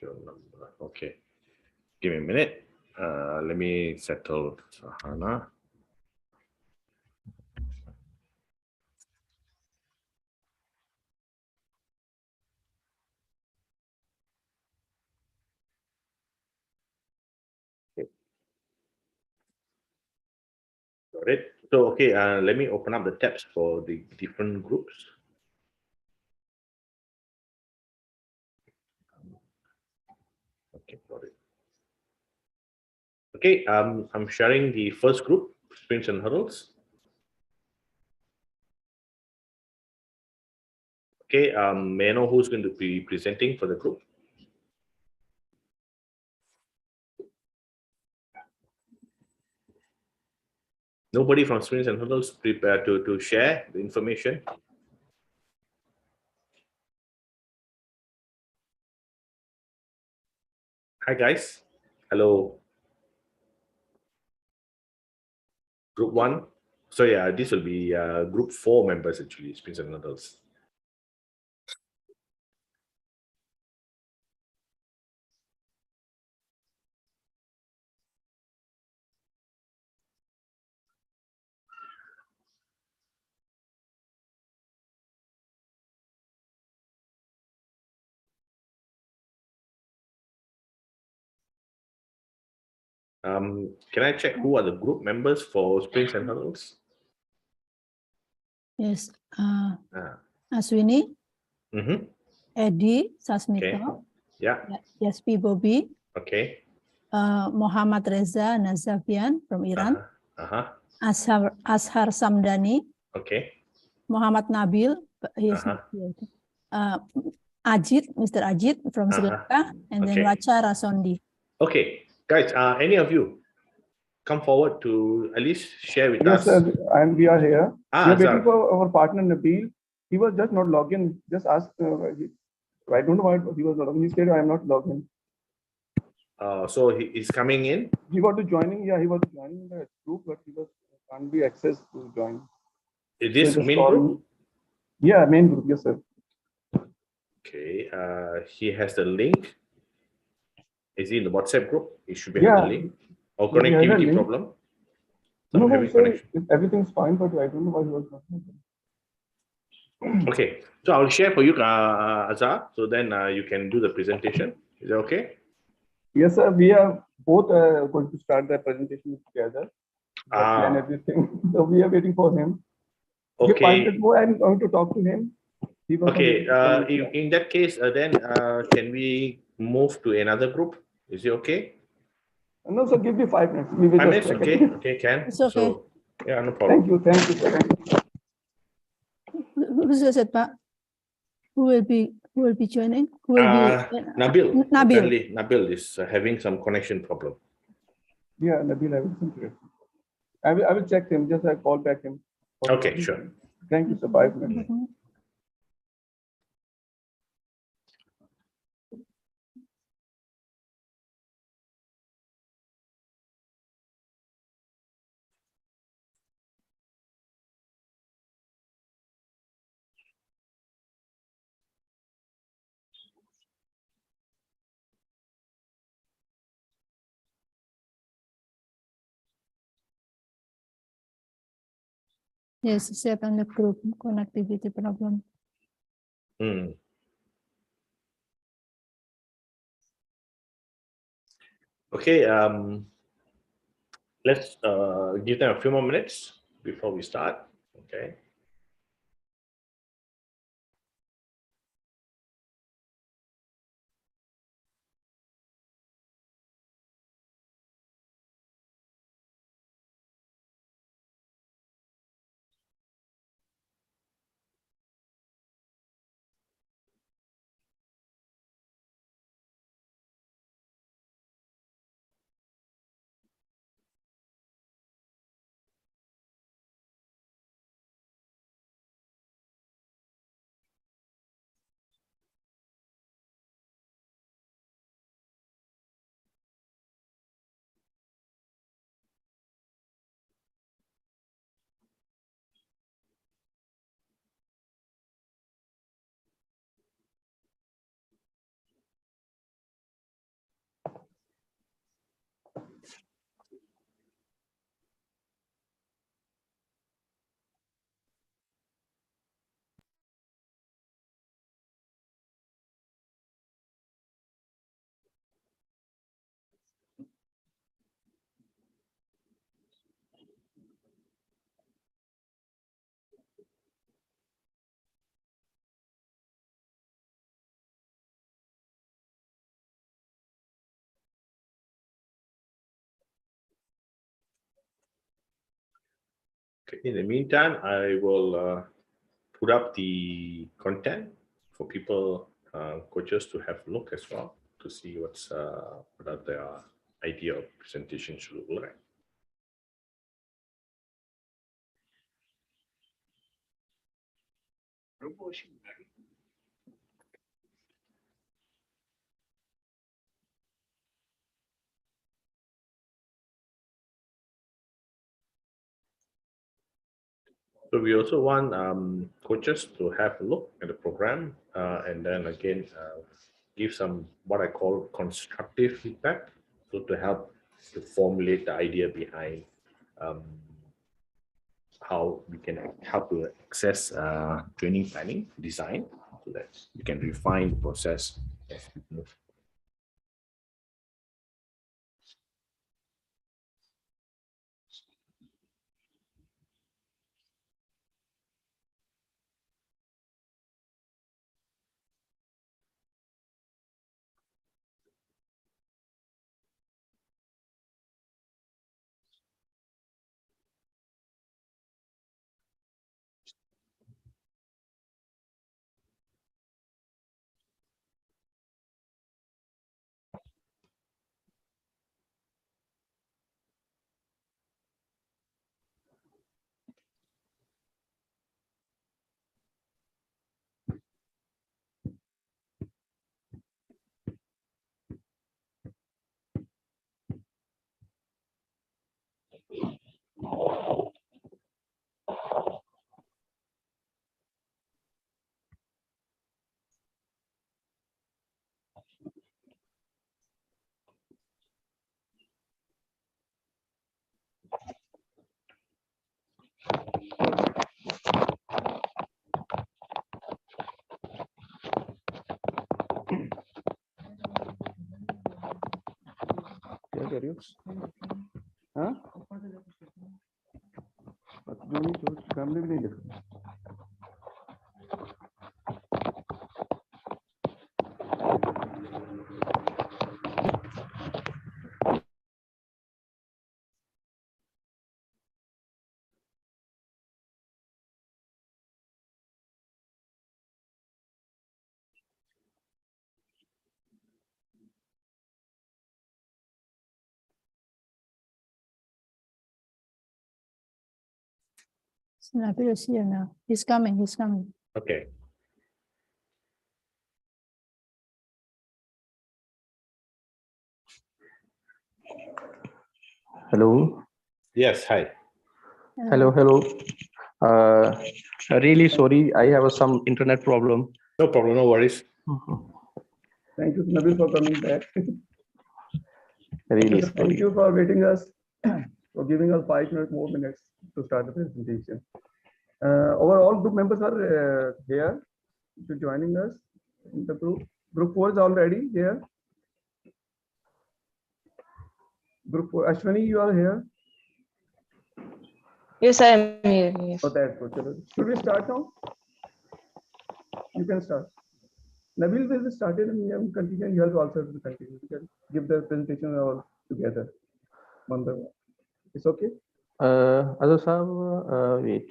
Show number. Okay. Give me a minute. Let me settle Sahana. Okay. Got it. So, okay, let me open up the tabs for the different groups. Okay, got it. Okay, I'm sharing the first group, sprints and hurdles. Okay, may I know who's going to be presenting for the group? Nobody from sprints and hurdles prepared to share the information? Hi, guys. Hello. Group 1. So yeah, this will be group 4 members actually, sprints and hurdles. Can I check who are the group members for sprints and hurdles? Yes, Aswini, Edi Sasmito, Okay. Yeah. Yaspi Bobby, Okay. Muhammad Reza Nazafian from Iran, Ashar Samdani, Okay. Muhammad Nabil, Ajit, Mr. Ajit from Sri Lanka, and then Racha Rasondi. Okay, guys, any of you come forward to at least share with us? Yes, sir, and we are here. We are waiting for our partner Nabil. He was just not logged in. Just asked. I don't know why he was not logged in. He said, "I am not logged in." So he is coming in. He was joining. Yeah, he was joining the group, but he can't be accessed to join. Is this main group? Yeah, main group. Yes, sir. Okay. He has the link. Is he in the WhatsApp group? He should be having the link. Or connectivity problem? No, sir, everything's fine, but I don't know why he was not. Okay, so I'll share for you, Azhar, so then you can do the presentation. Is that okay? Yes, sir. We are both going to start the presentation together and everything. So we are waiting for him. Okay. I'm going to talk to him. Okay. In that case, then can we move to another group? Is it okay? No, sir. Give me 5 minutes. 5 minutes. Okay. Okay, can. It's okay. So, yeah, no problem. Thank you. Thank you, sir. Who says it, Pak? Who will be joining? Who will be Nabil. Nabil. Nabil is having some connection problem. Yeah, Nabil, I will check him. Just I call back him. Okay, sure. Thank you, sir. 5 minutes. Yes, set on the group connectivity problem. Okay, let's give them a few more minutes before we start. Okay. Okay. In the meantime, I will put up the content for people, coaches, to have a look as well to see what are their idea of presentation should look like. So we also want coaches to have a look at the program and then again give some what I call constructive feedback, so to help to formulate the idea behind how we can help to access training planning design, so that we can refine the process as we move. क्या कह रही हो? हाँ? जो नहीं जो सामने भी नहीं देखा। Nabil is here now. He's coming. He's coming. Okay. Hello. Yes. Hi. Hello. Really sorry, I have some internet problem. No problem. No worries. Thank you, Nabil, for coming back. Really Thank sorry. you for waiting us, for giving us 5 more minutes to start the presentation. Overall, group members are here to joining us in the group. Group 4 is already here. Group 4, Ashwani, you are here. Yes, I am here. Yes. Oh, that's good. Should we start now? You can start. Nabil will start it and you continue. You have also to continue. You can give the presentation all together. One by one. It's okay? Azhar Sahab, wait.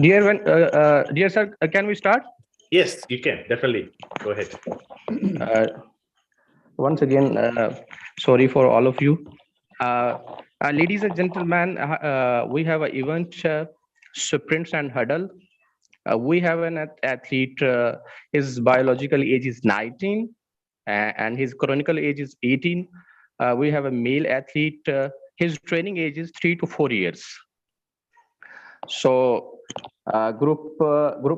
Dear sir, can we start? Yes, you can definitely go ahead. Once again, sorry for all of you. Ladies and gentlemen, we have an event, sprints and hurdle. We have an athlete, his biological age is 19 and his chronicle age is 18. We have a male athlete, his training age is 3 to 4 years. So group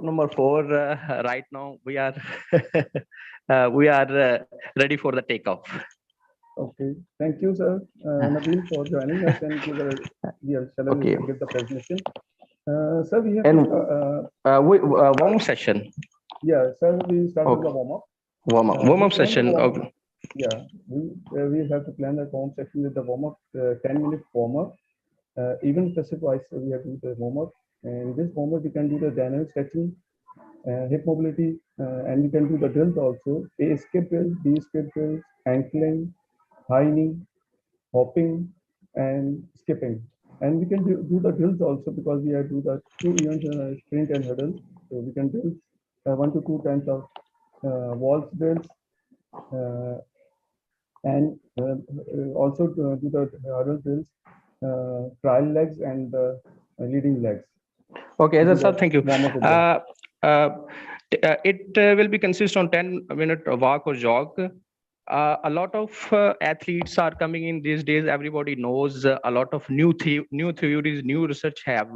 number 4, right now we are we are ready for the takeoff. Okay, thank you, sir, Nabil, for joining us and give the Okay. give the presentation. Sir, we have And warm-up session. yeah, sir, we start with Okay. the warm-up. Warm-up We plan the session. warm-up. Okay. Yeah, we have to plan the warm section with the warm-up, 10-minute warm-up. Even specific-wise, we have to do the warm-up. And this warm-up, we can do the dynamic stretching, hip mobility, and we can do the drills also. A skip drill, B skip drill, ankling, high knee, hopping, and skipping. And we can do the drills also because we have to do the 2 events, sprint and hurdle. So we can drill 1 to 2 times of walls drills, and also do the hurdle drills, trial legs and leading legs. Okay, This is sir, the thank you. warm-up with that. It will be consist on 10-minute walk or jog. A lot of athletes are coming in these days. Everybody knows a lot of new theories, new research have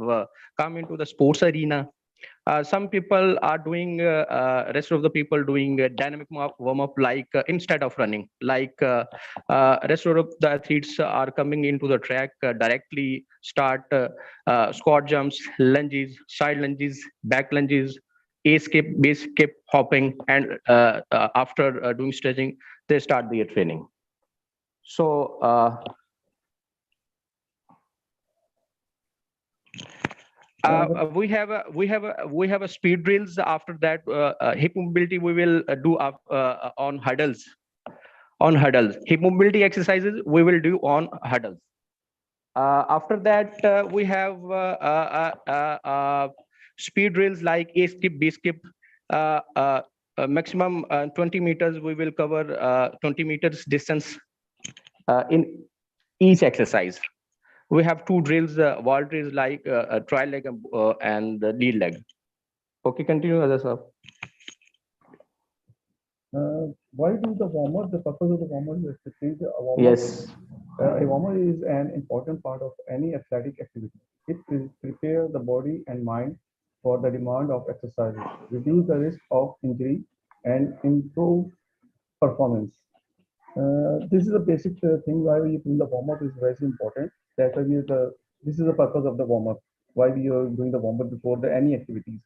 come into the sports arena. Some people are doing, rest of the people doing dynamic warm-up like instead of running. Like rest of the athletes are coming into the track directly, start squat jumps, lunges, side lunges, back lunges, A skip, B skip, hopping, and after doing stretching, they start their training. So we have a speed drills. After that, hip mobility we will do on hurdles. On hurdles, hip mobility exercises we will do on hurdles. After that, we have speed drills like A skip, B skip. Maximum 20 meters. We will cover 20 meters distance in each exercise. We have 2 drills, wall drills like trial leg and lead leg. Okay, continue, other sir. Why do the warm-up? The purpose of the warm-up is to treat a warm-up. Yes. A warm-up is an important part of any athletic activity. It prepares the body and mind for the demand of exercise, reduce the risk of injury, and improve performance. This is a basic thing why we do the warm-up is very important. That's why this is the purpose of the warm-up. Why we are doing the warm-up before any activities.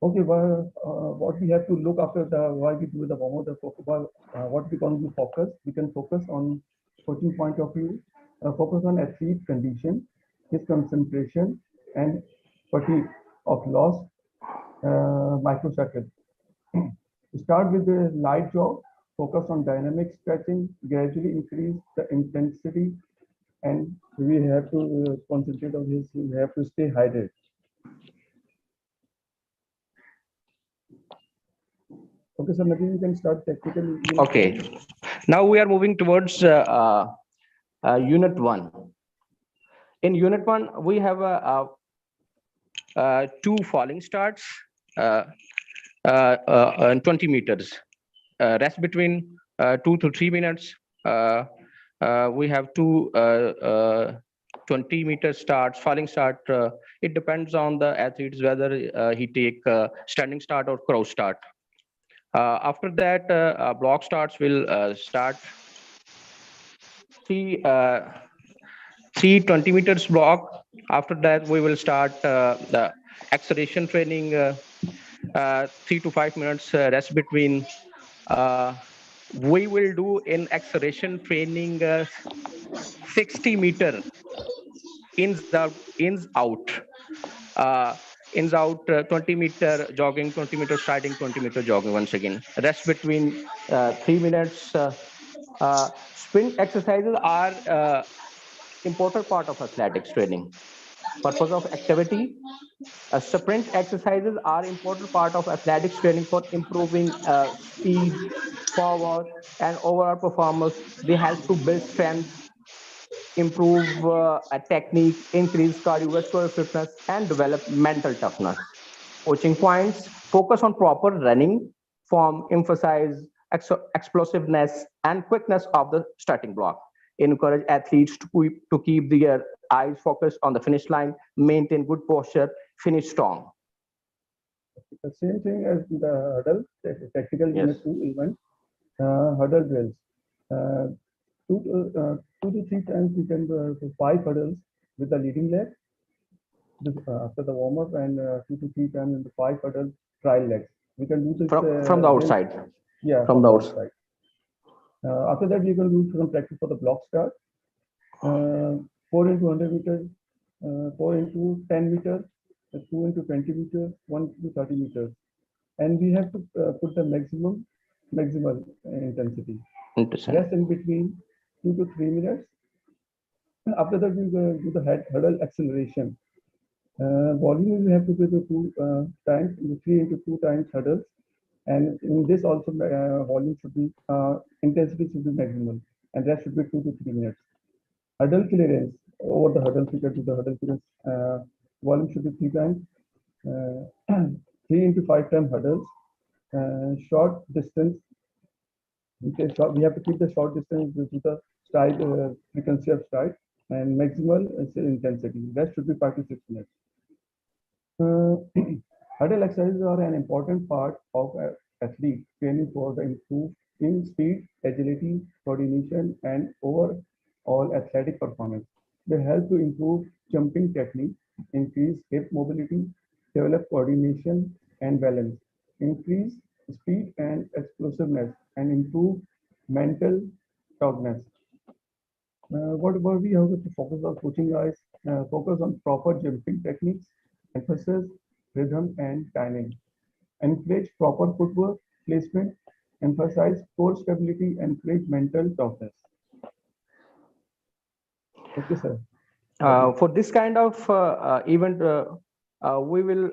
Okay, well, what we have to look after why we do the warm-up, what we can do focus. We can focus on coaching point of view, focus on athlete condition, his concentration, and fatigue of loss microsecond. Start with the light jog, focus on dynamic stretching, gradually increase the intensity, and we have to concentrate on this. We have to stay hydrated. Okay, so maybe we can start technical. Okay, now we are moving towards unit 1. In unit 1, we have 2 falling starts, 20 meters. Rest between 2 to 3 minutes. We have 2 20-meter starts, falling start. It depends on the athletes whether he take standing start or crouch start. After that, block starts will start 3 20 meters block. After that, we will start the acceleration training, 3 to 5 minutes rest between. We will do in acceleration training 60 meter ins out. Ins out, 20 meter jogging, 20 meter striding, 20 meter jogging once again. Rest between 3 minutes. Sprint exercises are important part of athletics training. Purpose of activity. Sprint exercises are important part of athletics training for improving speed, power, and overall performance. They help to build strength, improve technique, increase cardiovascular fitness, and develop mental toughness. Coaching points, focus on proper running form, emphasize explosiveness and quickness of the starting block. Encourage athletes to keep their eyes focused on the finish line, maintain good posture, finish strong. The same thing as the hurdle, tactical unit 2 event, hurdle drills. 2 to 3 times we can do 5 hurdles with the leading leg, after the warm up and 2 to 3 times in the 5 hurdle trial legs. We can do this From the outside. Yeah, From the outside. After that, we can do some practice for the block start. 4 into 100 meters, 4 into 10 meters, 2 into 20 meters, 1 into 30 meters. And we have to put the maximal intensity. Interesting. Rest in between 2 to 3 minutes. And after that, we do the hurdle acceleration. Volume we have to do the 2 times, 3 into 2 times hurdles. And in this also volume should be, intensity should be maximal. And rest should be 2 to 3 minutes. Hurdle clearance, over the hurdle, we can do the hurdle clearance. Volume should be 3 times. 3 into 5 times hurdles. Short distance. We have to keep the short distance due to the stride, frequency of stride, and maximal intensity. Rest should be 5 to 6 minutes. Hurdle exercises are an important part of athlete training for the improved in speed, agility, coordination, and overall athletic performance. They help to improve jumping technique, increase hip mobility, develop coordination and balance, increase speed and explosiveness, and improve mental toughness. What we have to focus on coaching guys, focus on proper jumping techniques, emphasis rhythm and timing, encourage proper footwork placement, emphasize core stability, encourage mental toughness. Okay, sir. For this kind of event, we will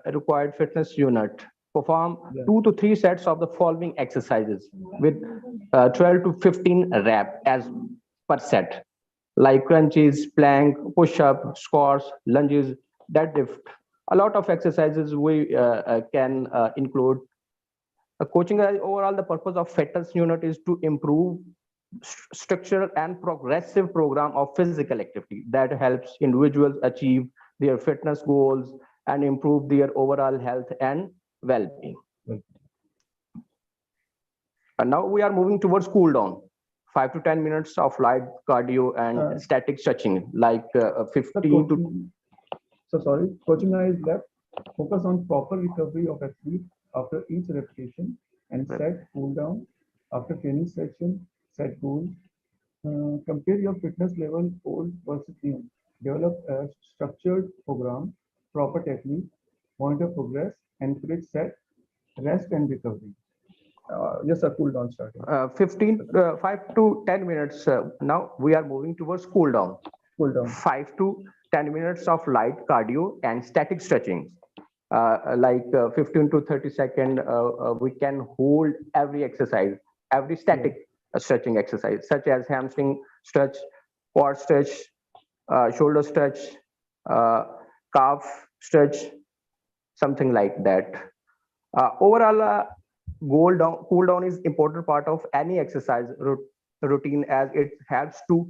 require fitness unit perform 2 to 3 sets of the following exercises with 12 to 15 rep as per set, like crunches, plank, push-up, squats, lunges, deadlift. A lot of exercises we can include. Coaching overall, the purpose of fitness unit is to improve structural and progressive program of physical activity that helps individuals achieve their fitness goals and improve their overall health and well-being. And now we are moving towards cool down. 5 to 10 minutes of light cardio and static stretching, like 15 to. So sorry, coaching is left. Focus on proper recovery of athlete after each repetition and set cool down after training session. Set goals. Compare your fitness level old versus new. Develop a structured program, proper technique, monitor progress, encourage set, rest and recovery. Yes, sir, cool down starting. 5 to 10 minutes. Now we are moving towards cool down. Cool down. 5 to 10 minutes of light cardio and static stretching. Like 15 to 30 seconds, we can hold every exercise, every static stretching exercise, such as hamstring stretch, quad stretch, shoulder stretch, calf stretch, something like that. Overall, cool down is important part of any exercise routine, as it helps to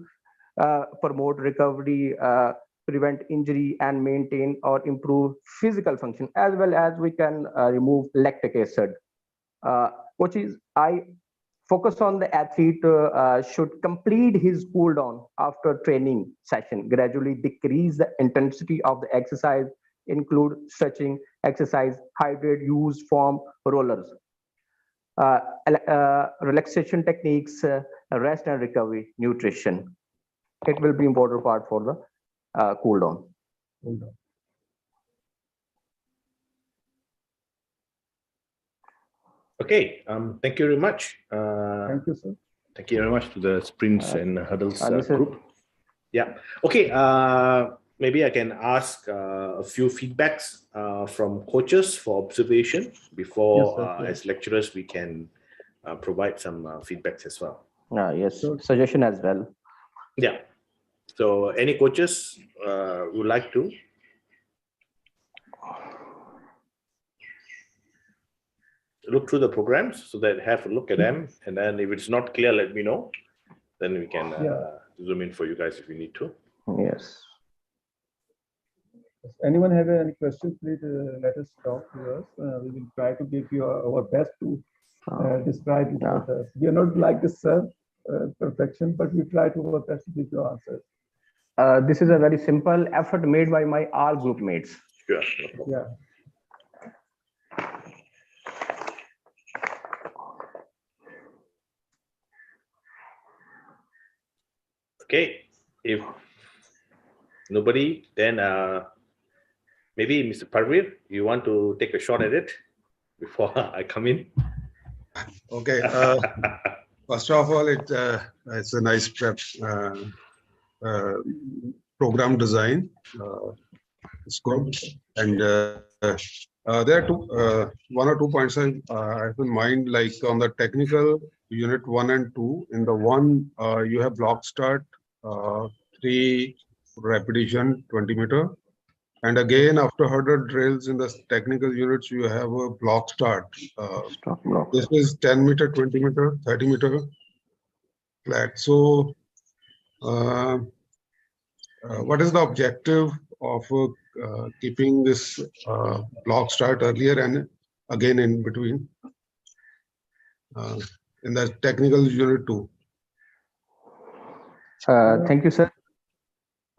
promote recovery, prevent injury, and maintain or improve physical function, as well as we can remove lactic acid. Coaches, I focus on the athlete should complete his cool down after training session, gradually decrease the intensity of the exercise, include stretching exercise, hydrate, use foam rollers, relaxation techniques, rest and recovery, nutrition. It will be important part for the cool down. Okay, thank you very much. Thank you, sir. Thank you very much to the sprints and hurdles listen. group. Yeah. Okay. Maybe I can ask a few feedbacks from coaches for observation before, as lecturers, we can provide some feedbacks as well. Yes, suggestion as well. Yeah. So, any coaches would like to? Look through the programs so that have a look at them, and then if it's not clear, let me know. Then we can zoom in for you guys if you need to. Yes. If anyone have any questions, please let us talk to us. We will try to give you our best to describe it with us. We are not like this, sir, perfection, but we try to our best to give you answers. This is a very simple effort made by my all group mates. Sure. No problem. Yeah. Okay. If nobody, then maybe Mr. Parvir, you want to take a shot at it before I come in? Okay. First of all, it's a nice prep program design. It's good, and there are one or two points I have in mind. Like on the technical unit 1 and 2, in the one you have block start, 3 repetition, 20 meter. And again, after hurdle drills in the technical units, you have a block start. Stop block. This is 10 meter, 20 meter, 30 meter flat. So, what is the objective of keeping this block start earlier and again in between in the technical unit 2? Thank you, sir.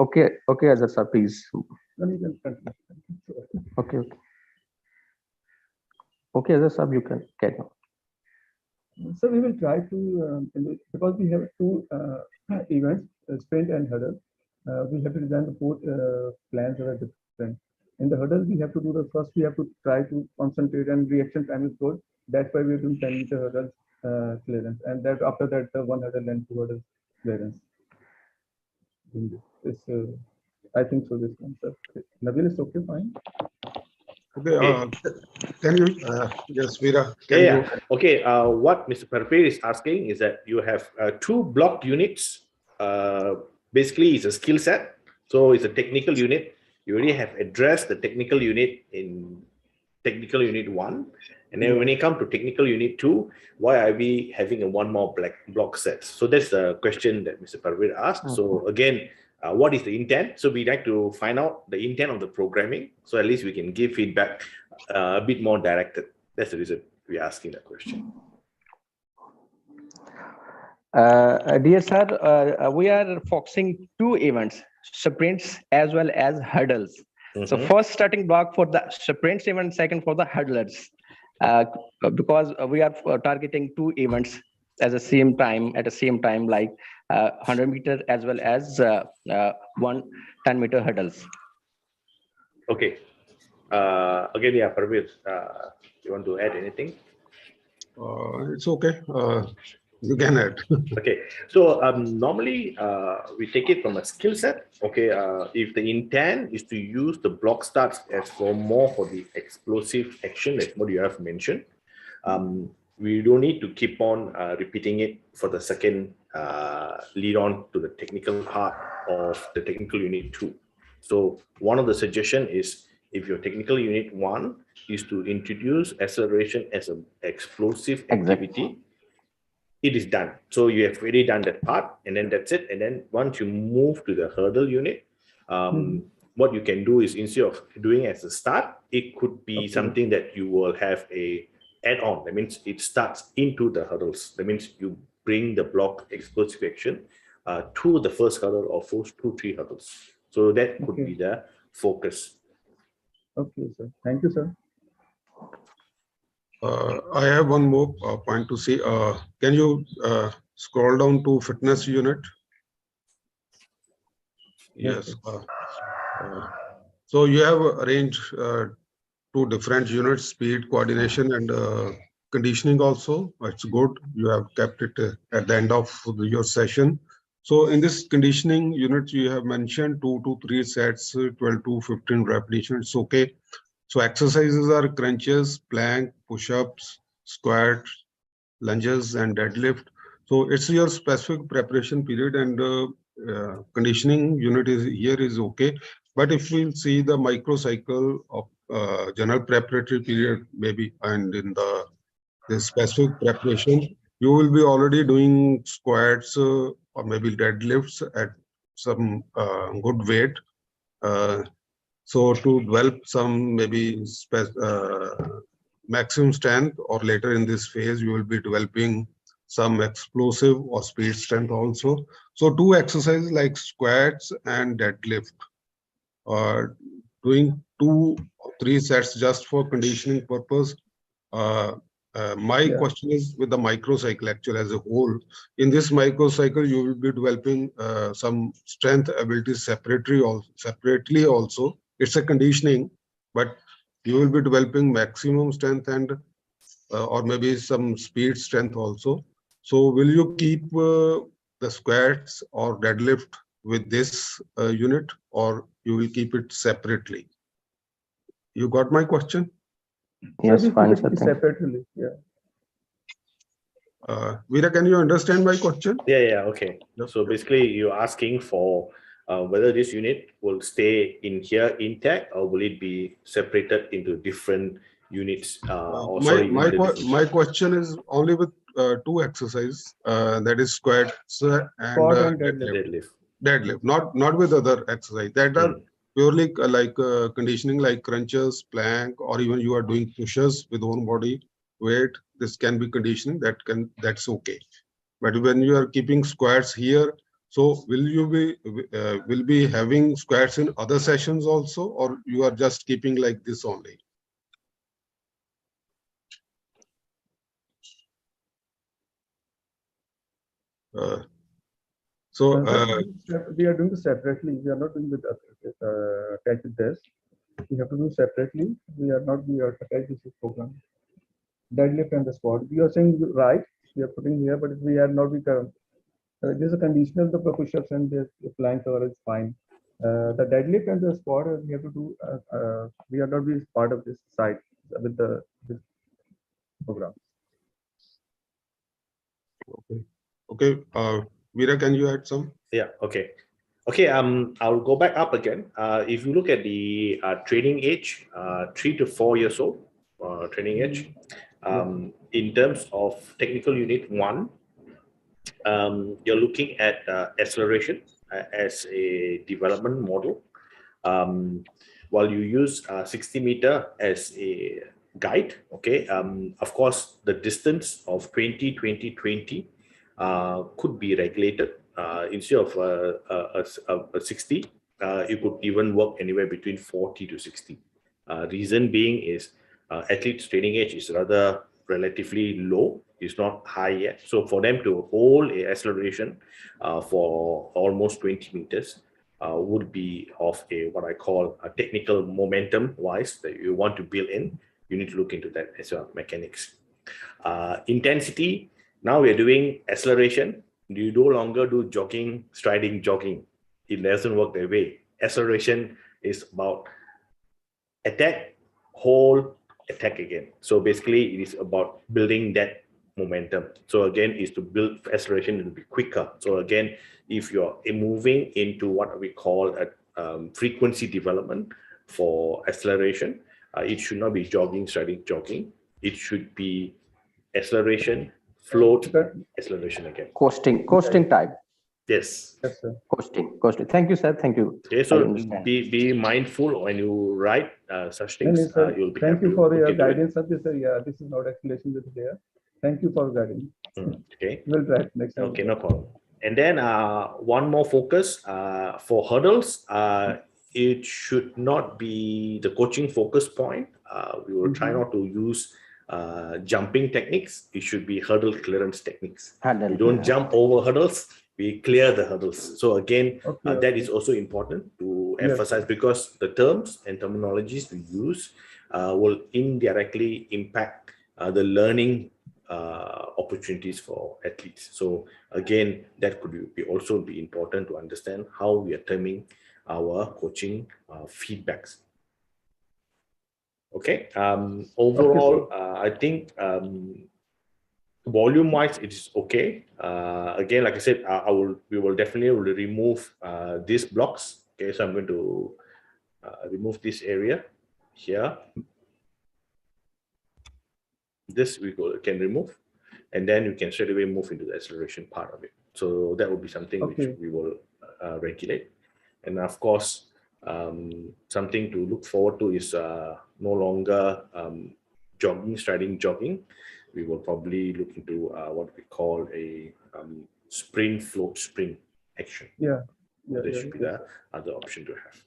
Okay, Azhar sir, please. Then you can continue. Okay. Okay, Azhar sir, you can carry on. So we will try to, because we have 2 events, sprint and hurdle. We have to design the both plans that are different. In the hurdle, we have to do the first. We have to try to concentrate, and reaction time is good. That's why we are doing 10 meter hurdle clearance, and that after that the 1 hurdle and 2 hurdle clearance. This, I think so. This concept. Nabil is okay, fine. Okay, can you, yes, Veera, can Yeah. you? Okay. What Mr. Parvir is asking is that you have 2 block units. Basically, it's a skill set. So it's a technical unit. You already have addressed the technical unit in technical unit 1. And then when you come to technical unit 2, why are we having a 1 more block set? So that's the question that Mr. Parvir asked. So again, what is the intent? So we like to find out the intent of the programming. So at least we can give feedback a bit more directed. That's the reason we're asking that question. Dear sir, we are focusing 2 events, sprints as well as hurdles. So first starting block for the sprints event, second for the hurdlers. Because we are targeting 2 events at the same time, like 100 meter as well as 1 10 meter hurdles. Okay. Again, yeah, Parvir, you want to add anything? It's okay. You can add. Okay, so normally we take it from a skill set. Okay, if the intent is to use the block starts as for more for the explosive action, that's what you have mentioned. We don't need to keep on repeating it for the second lead on to the technical part of the technical unit 2. So one of the suggestion is if your technical unit 1 is to introduce acceleration as an explosive activity, it is done. So you have already done that part, and then that's it. And then once you move to the hurdle unit, what you can do is instead of doing as a start, it could be something that you will have a add-on. That means it starts into the hurdles. That means you bring the block explosive action to the first hurdle or first 2-3 hurdles. So that could be the focus. Okay, sir. Thank you, sir. I have one more point to see. Can you scroll down to fitness unit? Yes. So you have arranged 2 different units, speed, coordination, and conditioning also. It's good. You have kept it at the end of your session. So in this conditioning unit, you have mentioned 2 to 3 sets, 12 to 15 repetitions. It's okay. So exercises are crunches, plank, push-ups, squats, lunges, and deadlift. So it's your specific preparation period, and conditioning unit is okay. But if we'll see the microcycle of general preparatory period, maybe, and in the specific preparation, you will be already doing squats or maybe deadlifts at some good weight. So to develop some maybe maximum strength, or later in this phase, you will be developing some explosive or speed strength also. So 2 exercises like squats and deadlift, doing 2 or 3 sets just for conditioning purpose. My Yeah. question is with the microcycle actually as a whole. In this microcycle, you will be developing some strength abilities separately also. It's a conditioning, but you will be developing maximum strength and or maybe some speed strength also. So will you keep the squats or deadlift with this unit, or you will keep it separately? You got my question? Yes, we fine, keep it sir. separately. Yeah. Veera, can you understand my question? Yeah, okay. Yep. So basically, you're asking for whether this unit will stay in here intact, or will it be separated into different units? My question is only with 2 exercises, that is squats and Squat and deadlift. deadlift. deadlift, not with other exercise that are purely like conditioning, like crunches, plank, or even you are doing push-ups with own body weight. This can be conditioning. That's okay. But when you are keeping squats here, so will be having squats in other sessions also, or you are just keeping like this only? We are doing this separately. We are not doing with attached with this. We have to do separately. We are attached with this program. Deadlift and the squat. We are saying right. We are putting here, but we are not. This is a conditional. The push-ups and the plank cover is fine. The deadlift and the squat we have to do. We are not be part of this side with this program. Okay. Veera, can you add some? Yeah, okay. I'll go back up again. If you look at the training age, 3 to 4 years old, training age, in terms of technical unit 1, you're looking at acceleration as a development model. While you use 60 meter as a guide, okay, of course, the distance of 20, 20, 20 could be regulated. Instead of a 60, you could even work anywhere between 40 to 60. Reason being is athletes' training age is rather relatively low. It's not high yet. So for them to hold a acceleration for almost 20 meters would be of a what I call a technical momentum wise that you want to build in. You need to look into that as well, mechanics. Intensity, now we're doing acceleration. You no longer do jogging, striding, jogging. It doesn't work that way. Acceleration is about attack, hold, attack again. So basically, it is about building that momentum. So again, is to build acceleration to be quicker. So again, if you're moving into what we call a frequency development for acceleration, it should not be jogging, striding, jogging. It should be acceleration, float, acceleration again. Coasting type. Yes. Yes, sir. Coasting. Thank you, sir. Thank you. Okay, so be mindful when you write such things. You'll be Thank happy you for to your look into it. guidance, sir. Yeah, this is not explanation with there. Thank you for guiding. Okay. We'll try it next time. Okay, no problem. And then one more focus for hurdles. It should not be the coaching focus point. We will try not to use jumping techniques. It should be hurdle clearance techniques. We don't jump over hurdles. We clear the hurdles. So again, that is also important to emphasize, because the terms and terminologies we use will indirectly impact the learning opportunities for athletes. So again, that could be also be important to understand how we are terming our coaching feedbacks. Okay. Overall, I think volume wise it is okay. Again, like I said, we will definitely remove these blocks. Okay, so I'm going to remove this area here. This we can remove, and then you can straight away move into the acceleration part of it. So that will be something which we will regulate. And of course, something to look forward to is no longer jogging, striding, jogging. we will probably look into what we call a sprint float sprint action. Yeah. That should be the other option to have.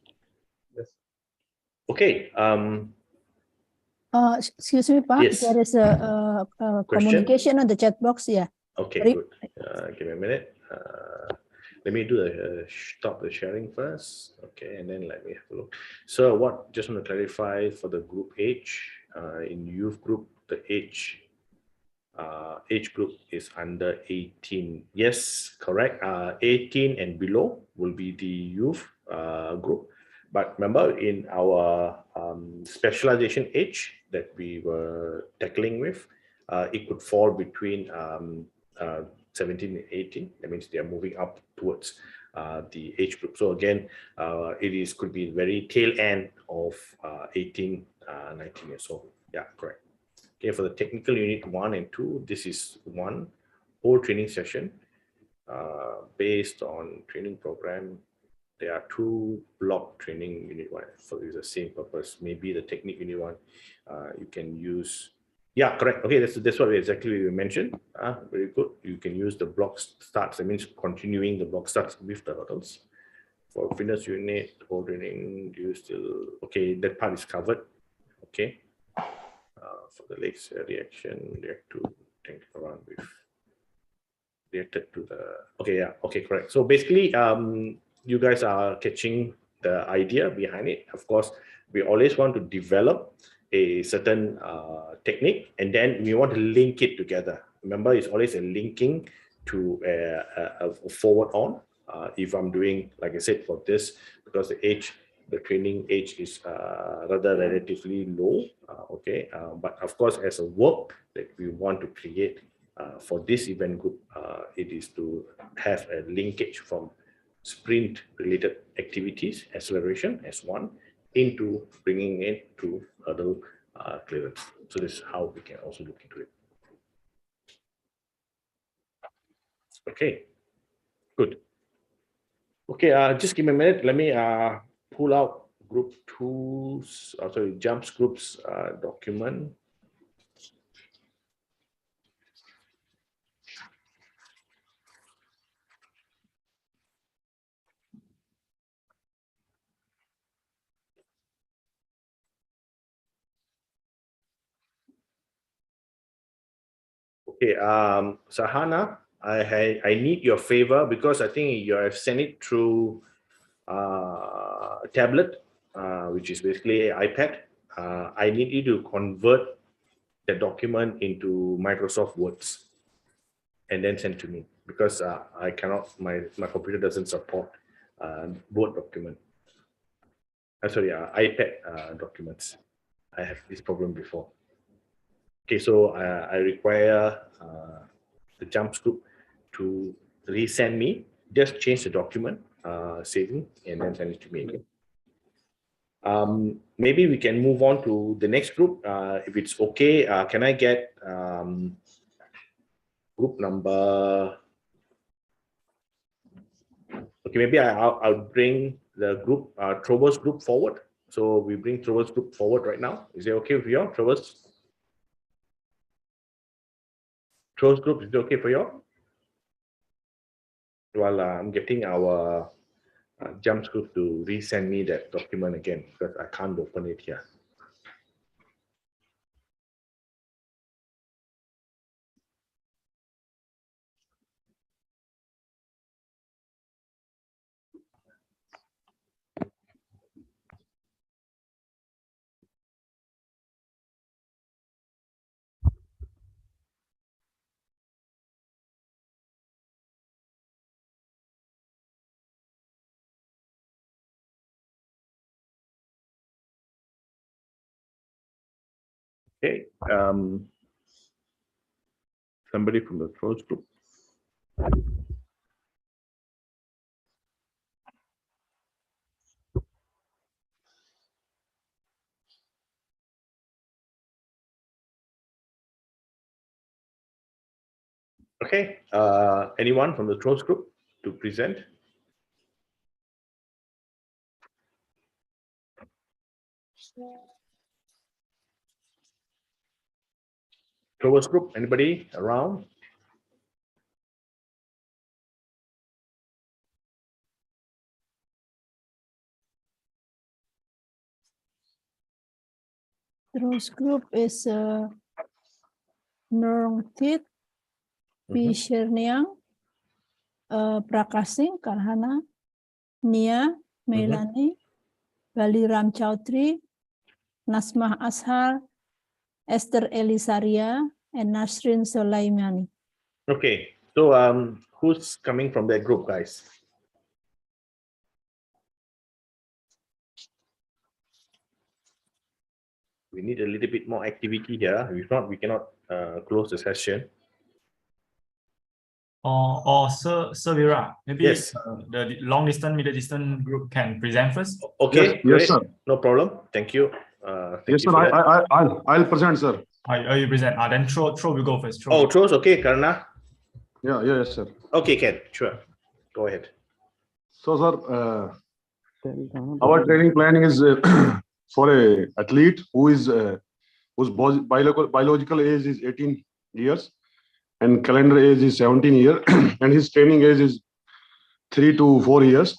Yes. Okay. Excuse me, Pak. Yes. There is a Question? communication on the chat box. Yeah. Okay, Sorry. good. Give me a minute. Let me do the stop the sharing first. Okay, and then let me have a look. So what, just want to clarify for the group H, in youth group, the age group is under 18. Yes, correct. 18 and below will be the youth group. But remember, in our specialization age that we were tackling with, it could fall between 17 and 18. That means they are moving up towards the age group. So again, it could be very tail end of 18, 19 years old. Yeah, correct. Okay, for the technical unit 1 and 2, this is one whole training session based on training program. There are 2 block training unit 1 for the same purpose. Maybe the technique unit 1 you can use. Yeah, correct. Okay, that's what exactly we mentioned. Very good. You can use the block starts. That means continuing the block starts with the hurdles. For fitness unit, whole training, you still okay? That part is covered. Okay. For the legs reaction, react to think around with reacted to the. Okay, yeah. Okay, correct. So basically, you guys are catching the idea behind it. Of course, we always want to develop a certain technique, and then we want to link it together. Remember, it's always a linking to a forward on. If I'm doing, like I said, for this, because the training age is rather relatively low. Okay, but of course, as a work that we want to create for this event group, it is to have a linkage from sprint related activities, acceleration as one, into bringing it to hurdle clearance. So this is how we can also look into it. Okay, good. Okay, just give me a minute. Let me pull out group 2's, sorry, jumps groups document. Okay, Sahana, I need your favor because I think you have sent it through a tablet, which is basically an iPad. I need you to convert the document into Microsoft Words and then send to me because I cannot, my computer doesn't support Word document. Sorry, iPad documents. I have this problem before. Okay, so I require the jumps group to resend me. Just change the document, saving, and then send it to me again. Maybe we can move on to the next group. If it's okay, can I get group number? Okay, maybe I'll bring the group, Trovers group forward. So we bring Trovers group forward right now. Is it okay with you, Trovers? Trovers group, is it okay for you? Well, I'm getting our jumps group to resend me that document again because I can't open it here. Okay, somebody from the Trovers group. Okay, anyone from the Trovers group to present? Throwers group, anybody around? Throws group is Nurongtit, P. Sherniang, Prakash Singh, Karhana, Nia, Melanie, Baliram Chaudhry, Nasmah Ashar, Esther Elisaria, and Nasrin Solaimani. Okay, so who's coming from that group, guys? We need a little bit more activity here. If not, we cannot close the session. Or Sir Vira, maybe Yes. the long distance, middle distance group can present first. Okay, Yes, great. yes, sir. No problem. Thank you. Thank Yes, you sir. for that. I'll present, sir. You present. Then Throw will go first. Throw. Oh, throws. Okay, Karna. Yeah, yes, sir. Okay, Ken. Sure. Go ahead. So, sir, our training planning is for a athlete who is whose biological age is 18 years and calendar age is 17 years, and his training age is 3 to 4 years.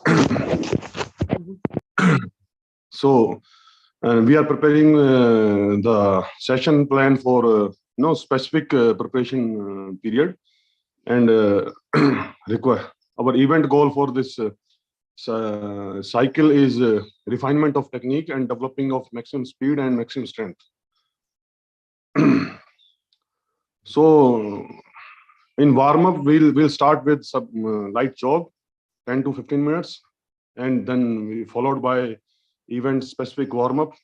So, we are preparing the session plan for no specific preparation period, and require our event goal for this cycle is refinement of technique and developing of maximum speed and maximum strength. So in warm-up, we'll start with some light jog, 10 to 15 minutes, and then we followed by event specific warm-up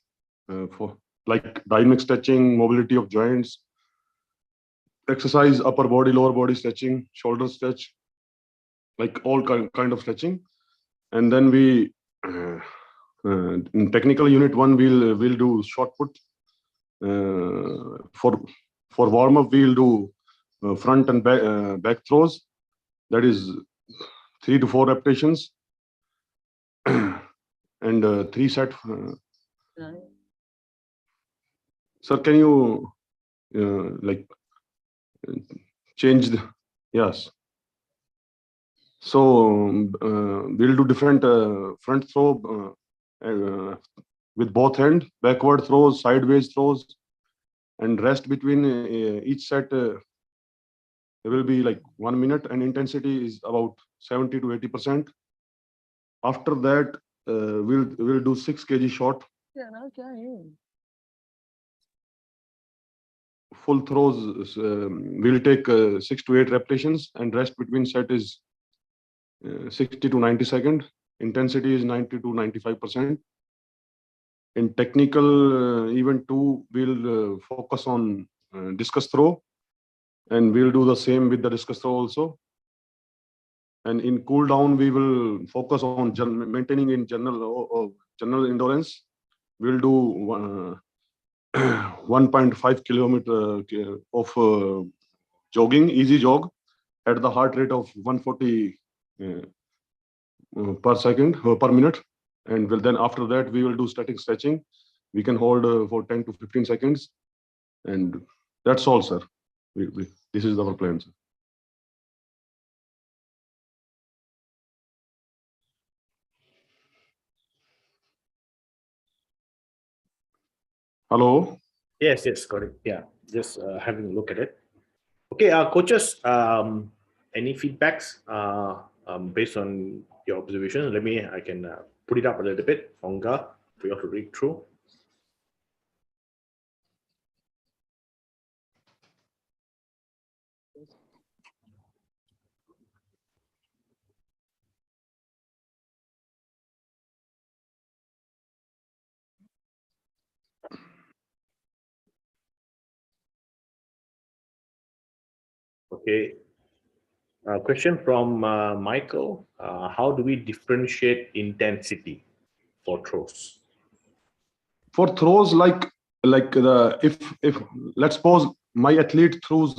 for like dynamic stretching, mobility of joints, exercise, upper body, lower body stretching, shoulder stretch, like all kind of stretching. And then we in technical unit 1 we'll do short put. For warm-up, we'll do front and back throws, that is 3 to 4 repetitions, and 3 set. Sir, can you like change the, yes. So we'll do different front throw with both hand, backward throws, sideways throws, and rest between each set. There will be like 1 minute, and intensity is about 70 to 80%. After that, we'll do 6 kg shot. Full throws, we'll take 6 to 8 repetitions, and rest between set is 60 to 90 seconds. Intensity is 90 to 95%. In technical event 2, we'll focus on discus throw, and we'll do the same with the discus throw also. And in cool down, we will focus on maintaining in general endurance. We'll do 1.5 kilometer of jogging, easy jog, at the heart rate of 140 per minute. And then after that, we will do static stretching. We can hold for 10 to 15 seconds. And that's all, sir. This is our plan, sir. Hello? Yes, got it. Yeah, just having a look at it. Okay, coaches, any feedbacks based on your observations? I can put it up a little bit, Onga, for you all to read through. Okay. Question from Michael. How do we differentiate intensity for throws? For throws, like the if let's suppose my athlete throws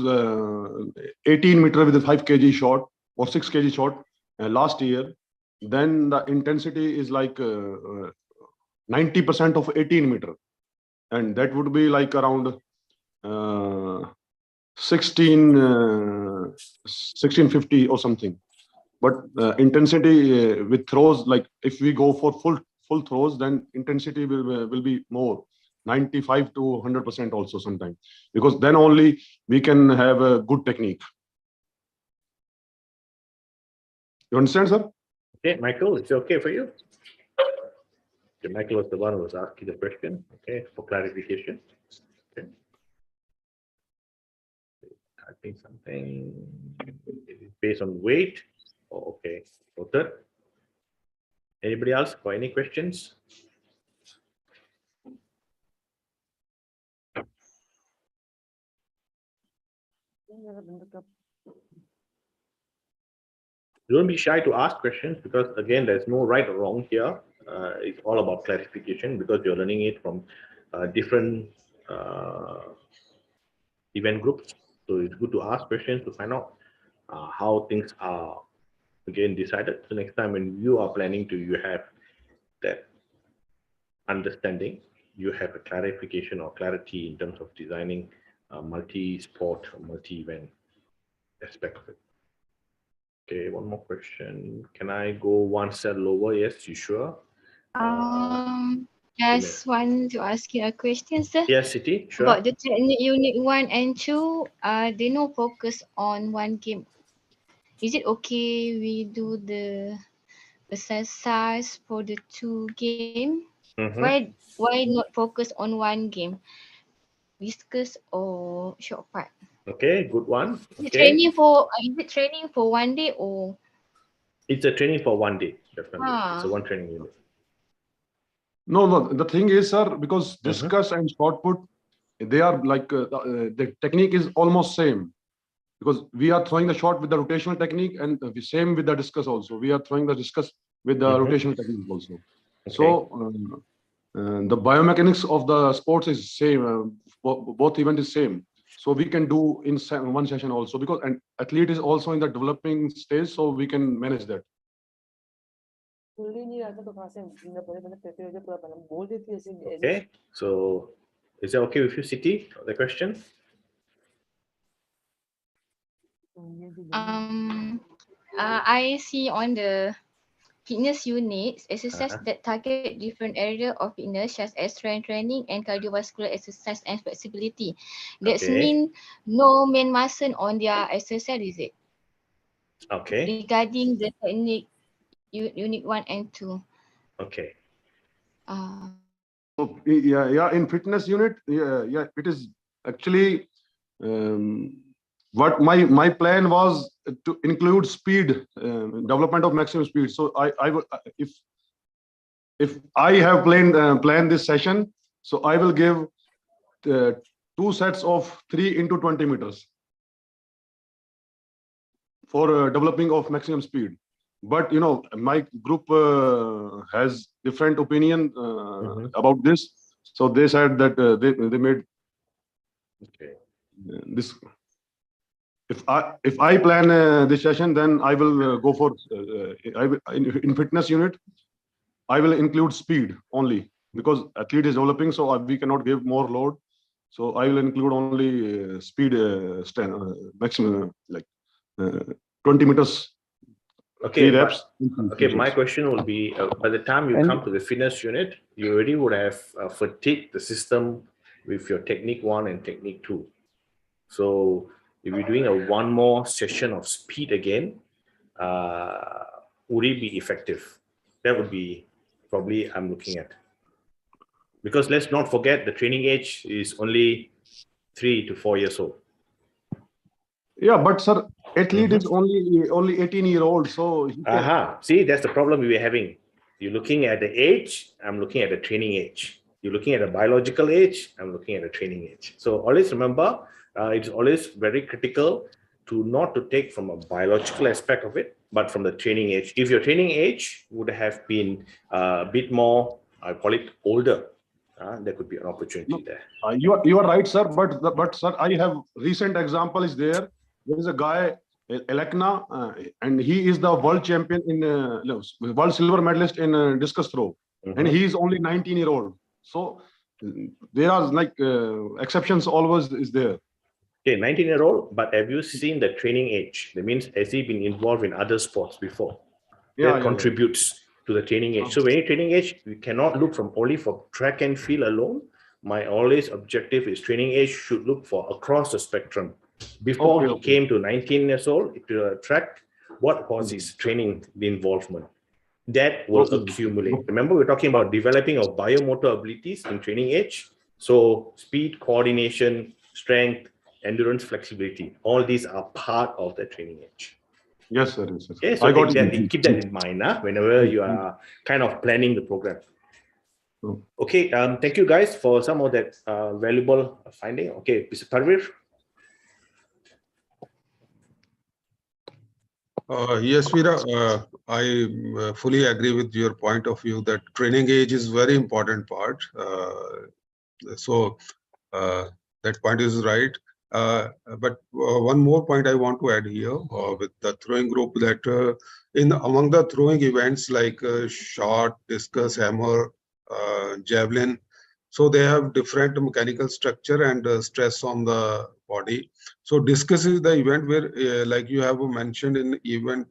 18 meter with a 5 kg shot or 6 kg shot last year, then the intensity is like 90% of 18 meter, and that would be like around 1650 or something. But intensity with throws, like if we go for full throws, then intensity will be more, 95 to 100% also sometimes, because then only we can have a good technique. You understand, sir? Okay, Michael, is it okay for you? Okay, Michael was the one who was asking the question. Okay, for clarification. Okay. I think something based on weight. Oh, okay, noted. Anybody else for any questions? Don't be shy to ask questions, because again, there's no right or wrong here. It's all about clarification, because you're learning it from different event groups. So it's good to ask questions to find out how things are again decided. So next time when you are planning to, you have that understanding, you have a clarification or clarity in terms of designing a multi-sport or multi-event aspect of it. Okay, one more question. Can I go one cell lower? Yes, you sure? Just want to ask you a question, sir. Yes, Siti, sure. About the technique unit 1 and 2, they no focus on one game. Is it okay we do the exercise for the 2 game? Why not focus on one game? Discus or short part? Okay, good one. Is Okay. it training for 1 day or? It's a training for 1 day, definitely. It's a one training unit. No, the thing is, sir, because discus and shot put, they are like the technique is almost same, because we are throwing the shot with the rotational technique, and the same with the discus also. We are throwing the discus with the rotational technique also. Okay. So the biomechanics of the sports is same. Both event is same. So we can do in one session also, because an athlete is also in the developing stage, so we can manage that. Okay, so is that okay with you, Siti? The question? I see on the fitness units exercise that target different area of fitness, such as strength training and cardiovascular exercise and flexibility. That's mean no main muscle on their exercise, is it? Okay. Regarding the technique unit 1 and 2. Okay. So yeah, in fitness unit, yeah, it is actually what my plan was to include speed, development of maximum speed. So I will, if I have planned this session, so I will give 2 sets of 3 into 20 meters for developing of maximum speed. But you know, my group has different opinion about this. So they said that they made this. If I plan this session, then I will go for in fitness unit. I will include speed only, because athlete is developing, so we cannot give more load. So I will include only speed maximum, like 20 meters. Okay, 3 reps. Okay, my question will be, by the time you come to the fitness unit, you already would have fatigued the system with your technique 1 and technique 2. So if you're doing a one more session of speed again, would it be effective? That would be probably I'm looking at. Because let's not forget the training age is only 3 to 4 years old. Yeah, but sir, athlete is only 18-year-old, so see, that's the problem we were having. You're looking at the age, I'm looking at the training age. You're looking at a biological age, I'm looking at a training age. So always remember, it's always very critical not to take from a biological aspect of it, but from the training age. If your training age would have been a bit more, I call it older, there could be an opportunity there. You are right, sir. But sir, I have recent example is there. There is a guy, Elekna, and he is the world champion in world silver medalist in discus throw, and he is only 19-year-old. So there are like exceptions always is there. Okay, 19-year-old, but have you seen the training age? That means has he been involved in other sports before? That contributes to the training age. So when you training age, you cannot look from only for track and field alone. My always objective is training age should look for across the spectrum. Before he came to 19 years old to a track, what was his training involvement? That will accumulate. Remember, we're talking about developing of biomotor abilities in training age. So speed, coordination, strength, endurance, flexibility, all these are part of the training age. Yes, sir. Yes, sir. Okay, so I got keep that in mind whenever you are kind of planning the program. Okay, thank you guys for some of that valuable finding. Okay, Mr. Parvir. Yes, Veera, I fully agree with your point of view that training age is very important part. So that point is right. But one more point I want to add here with the throwing group that among the throwing events like shot, discus, hammer, javelin, so they have different mechanical structure and stress on the body. So discus is the event where like you have mentioned in event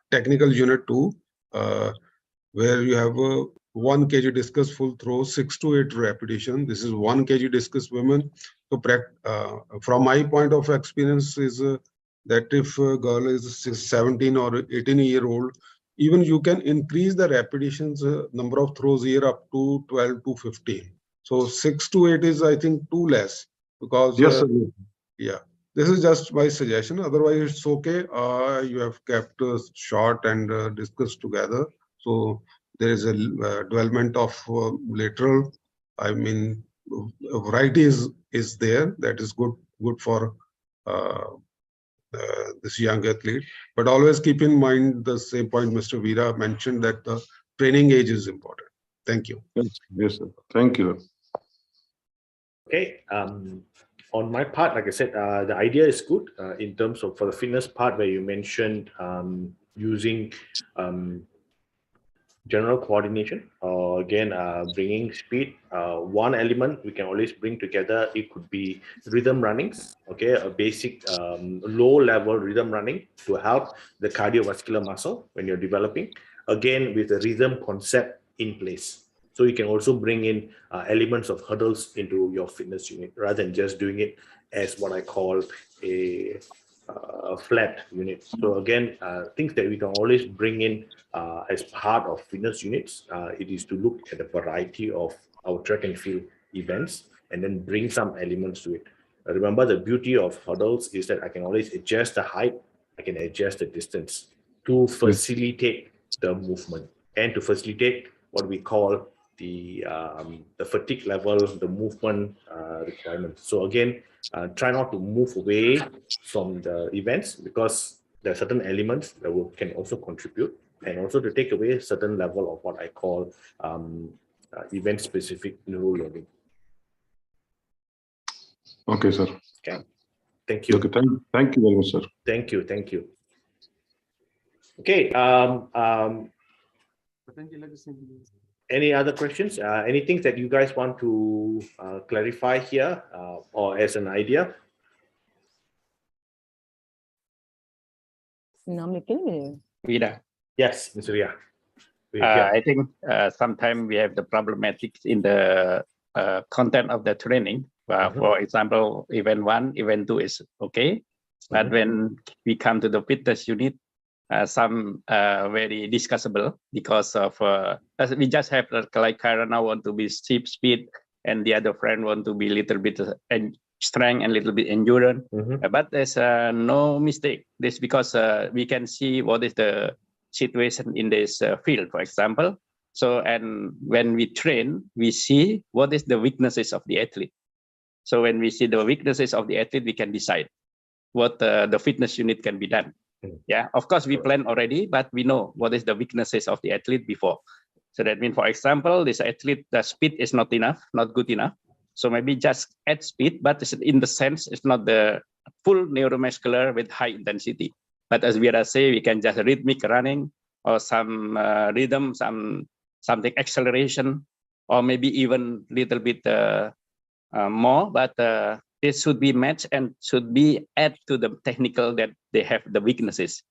technical unit 2 where you have 1 kg discus full throw, 6 to 8 repetition. This is 1 kg discus women. So from my point of experience is that if a girl is 17 or 18-year-old, even you can increase the repetitions number of throws here up to 12 to 15. So 6 to 8 is, I think, too less because yeah, this is just my suggestion. Otherwise, it's okay. You have kept short and discus together. So there is a development of lateral. I mean, variety is there. That is good for this young athlete. But always keep in mind the same point Mr. Veera mentioned, that the training age is important. Thank you. Yes, sir. Thank you. Okay. On my part, like I said, the idea is good in terms of for the fitness part where you mentioned using general coordination or again bringing speed. One element we can always bring together, it could be rhythm runnings, okay, a basic low level rhythm running to help the cardiovascular muscle when you're developing, again with the rhythm concept in place. So you can also bring in elements of hurdles into your fitness unit rather than just doing it as what I call a flat unit. So again, things that we can always bring in as part of fitness units, it is to look at a variety of our track and field events and then bring some elements to it. Remember, the beauty of hurdles is that I can always adjust the height, I can adjust the distance to facilitate the movement and to facilitate what we call the fatigue level, the movement requirements. So again, try not to move away from the events because there are certain elements that can also contribute, and also to take away a certain level of what I call event-specific neuro learning. Okay, sir. Okay. Thank you. Okay, thank you very much, sir. Thank you. Thank you. Okay. Any other questions? Anything that you guys want to clarify here or as an idea? Vida. Yes, Mr. Ria. I think sometimes we have the problematics in the content of the training. For example, event 1, event 2 is okay. But when we come to the fitness unit, some very discussable because of we just have like Karana want to be steep speed and the other friend want to be a little bit strength and little bit endurance. But there's no mistake. This because we can see what is the situation in this field, for example. So, and when we train, we see what is the weaknesses of the athlete. So when we see the weaknesses of the athlete, we can decide what the fitness unit can be done. Yeah, of course, we plan already, but we know what is the weaknesses of the athlete before. So that means, for example, this athlete, the speed is not enough, not good enough. So maybe just add speed, but in the sense, it's not the full neuromuscular with high intensity. But as we say, we can just rhythmic running or some rhythm, something acceleration, or maybe even little bit more, but it should be matched and should be add to the technical that they have the weaknesses.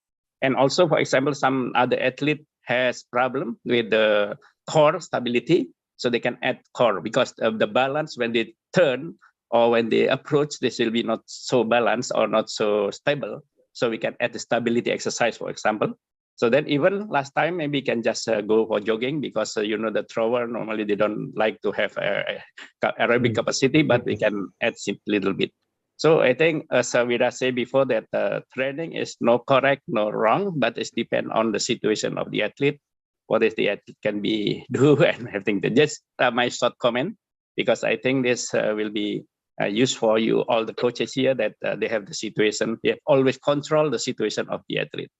And also, for example, some other athlete has problem with the core stability, so they can add core because of the balance when they turn or when they approach, this will be not so balanced or not so stable. So we can add the stability exercise, for example. So then even last time, maybe can just go for jogging because you know the thrower normally they don't like to have aerobic capacity, but we can add a little bit. So I think as Wira said before that training is no correct, no wrong, but it's depend on the situation of the athlete. What is the athlete can be do and everything. Just my short comment, because I think this will be used for you, all the coaches here, that they have the situation, they have always control the situation of the athlete.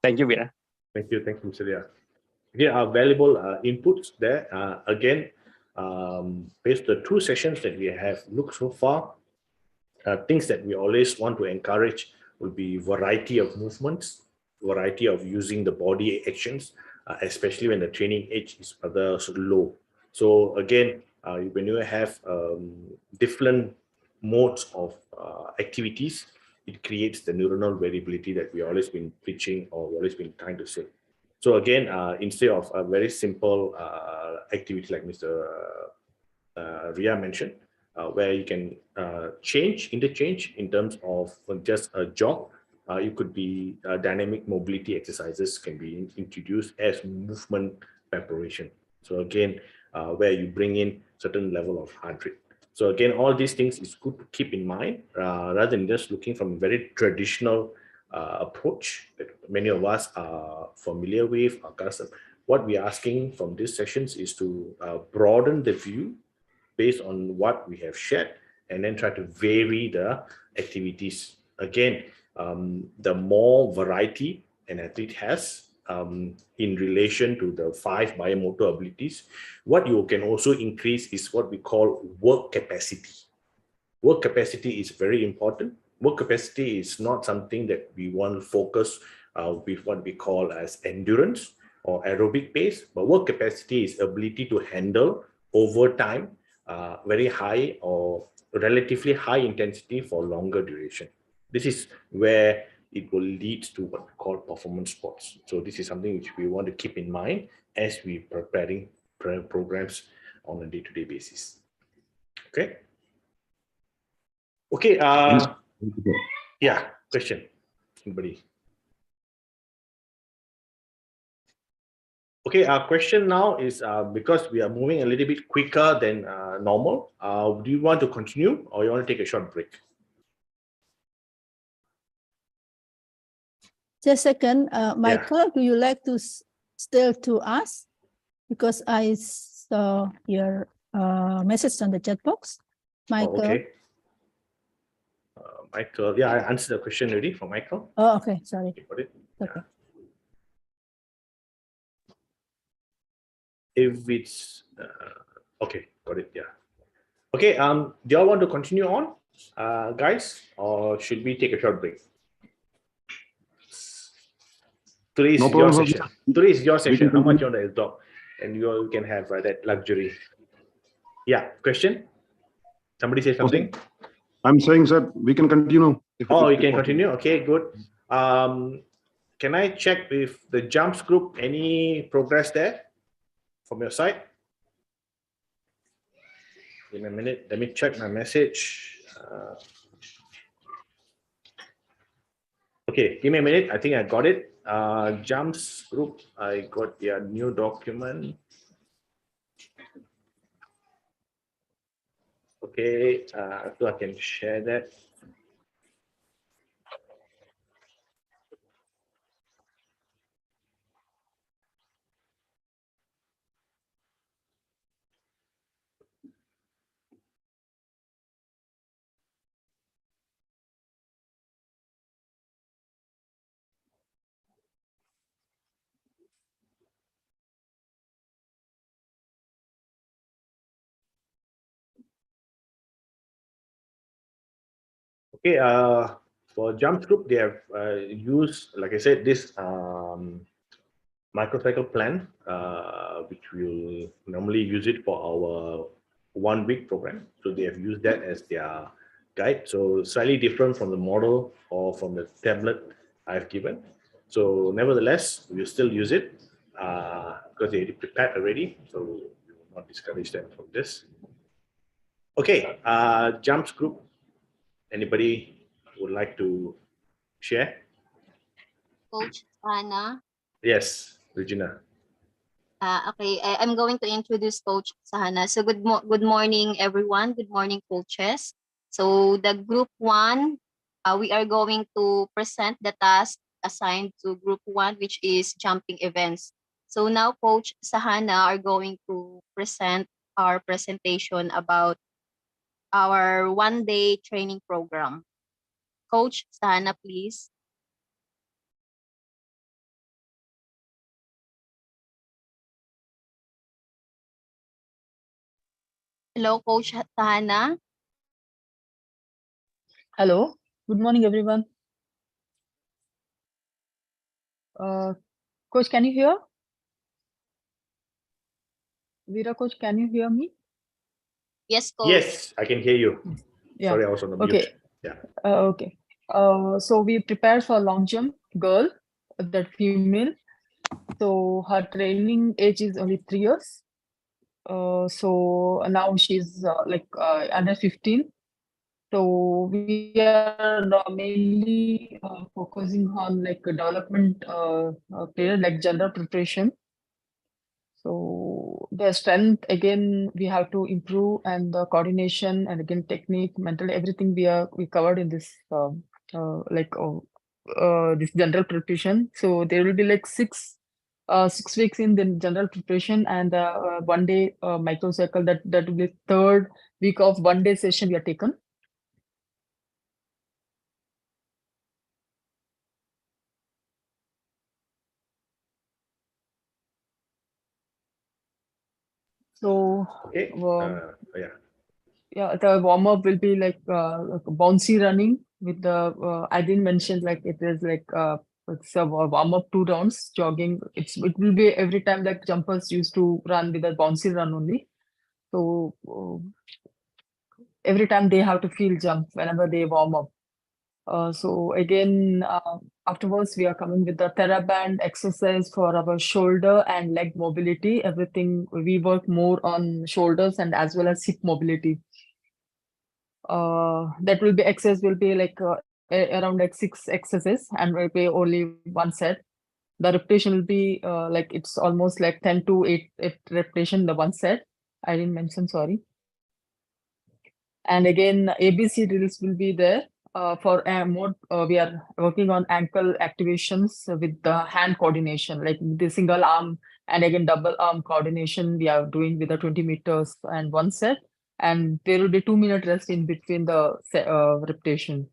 Thank you, Wira. Thank you, Mr. Lia. Here are valuable inputs there. Again, based on the 2 sessions that we have looked so far, things that we always want to encourage will be variety of movements, variety of using the body actions, especially when the training age is rather low. So again, when you have different modes of activities, it creates the neuronal variability that we always been preaching or always been trying to say. So again, instead of a very simple activity like Mr. Ria mentioned, where you can interchange in terms of just a jog, it could be dynamic mobility exercises can be introduced as movement preparation. So again, where you bring in certain level of heart rate. So again, all these things is good to keep in mind rather than just looking from a very traditional approach that many of us are familiar with. What we're asking from these sessions is to broaden the view based on what we have shared, and then try to vary the activities. Again, the more variety an athlete has in relation to the 5 biomotor abilities, what you can also increase is what we call work capacity. Work capacity is very important. Work capacity is not something that we want to focus with what we call as endurance or aerobic pace, but work capacity is ability to handle over time very high or relatively high intensity for longer duration. This is where it will lead to what we call performance sports. So this is something which we want to keep in mind as we preparing programs on a day-to-day basis. Okay. Okay. Yeah. Question. Anybody? Okay, our question now is because we are moving a little bit quicker than normal. Do you want to continue or you want to take a short break? Just a second, Michael, do you like to still to ask? Because I saw your message on the chat box. Michael. Oh, okay. Michael, yeah, I answered the question already for Michael. Oh, okay, sorry. Got it. Okay. If it's okay, got it. Yeah. Okay. Do y'all want to continue on, guys, or should we take a short break? Today is your session. Today is your session. How much you want to adopt, and you can have that luxury. Yeah. Question. Somebody say something. Okay. I'm saying that we can continue. Oh, you can continue. Okay, good. Can I check with the jumps group? Any progress there from your side? Give me a minute. Let me check my message. Okay, give me a minute. I think I got it. Jumps group. I got their new document. Okay, so I can share that. Okay, for jump group, they have used, like I said, this microcycle plan, which we'll normally use it for our 1 week program. So they have used that as their guide. So slightly different from the model or from the tablet I've given. So nevertheless, we'll still use it because they're prepared already. So we will not discourage them from this. Okay, jumps group. Anybody would like to share? Coach Anna. Yes, Regina. Okay, I'm going to introduce Coach Sahana. So good morning, everyone. Good morning, coaches. So the group 1, we are going to present the task assigned to group 1, which is jumping events. So now Coach Sahana are going to present our presentation about our one-day training program. Coach Sahana, please. Hello, Coach Sahana. Hello, good morning, everyone. Coach, can you hear? Veera, Coach, can you hear me? Yes, Coach. Yes, I can hear you. Yeah. Sorry, I was on the mute. Okay. Yeah. Okay. So we prepared for long jump girl, that female. So her training age is only 3 years. So now she's under 15. So we are mainly focusing on like a development period, like general preparation. So the strength again we have to improve, and the coordination, and again technique, mental, everything we covered in this this general preparation. So there will be like 6 weeks in the general preparation, and 1 day microcycle, that will be 3rd week of 1 day session we are taken. So Okay. Yeah. yeah, the warm up will be like bouncy running with the I didn't mention, like it is like it's a warm up 2 rounds jogging. It will be every time like jumpers used to run with a bouncy run only. So every time they have to feel jump whenever they warm up. So again, afterwards we are coming with the TheraBand exercise for our shoulder and leg mobility. Everything we work more on shoulders and as well as hip mobility. That will be exercise will be like around like 6 exercises, and will be only 1 set. The repetition will be like it's almost like 10 to 8 repetition the 1 set. I didn't mention, sorry. And again, ABC drills will be there. For more, we are working on ankle activations with the hand coordination, like the single arm and again double arm coordination we are doing with the 20 meters and 1 set. And there will be 2-minute rest in between the repetition.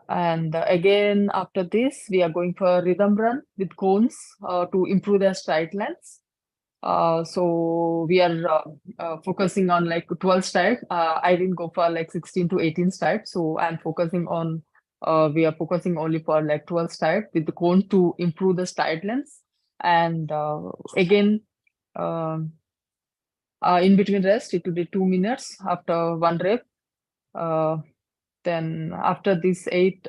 And again, after this, we are going for rhythm run with cones to improve their stride lengths. So we are focusing on like 12 strides. I didn't go for like 16 to 18 strides. So I'm focusing on, we are focusing only for like 12 strides with the cone to improve the stride lengths. And again, in between rest, it will be 2 minutes after 1 rep. Then after this 8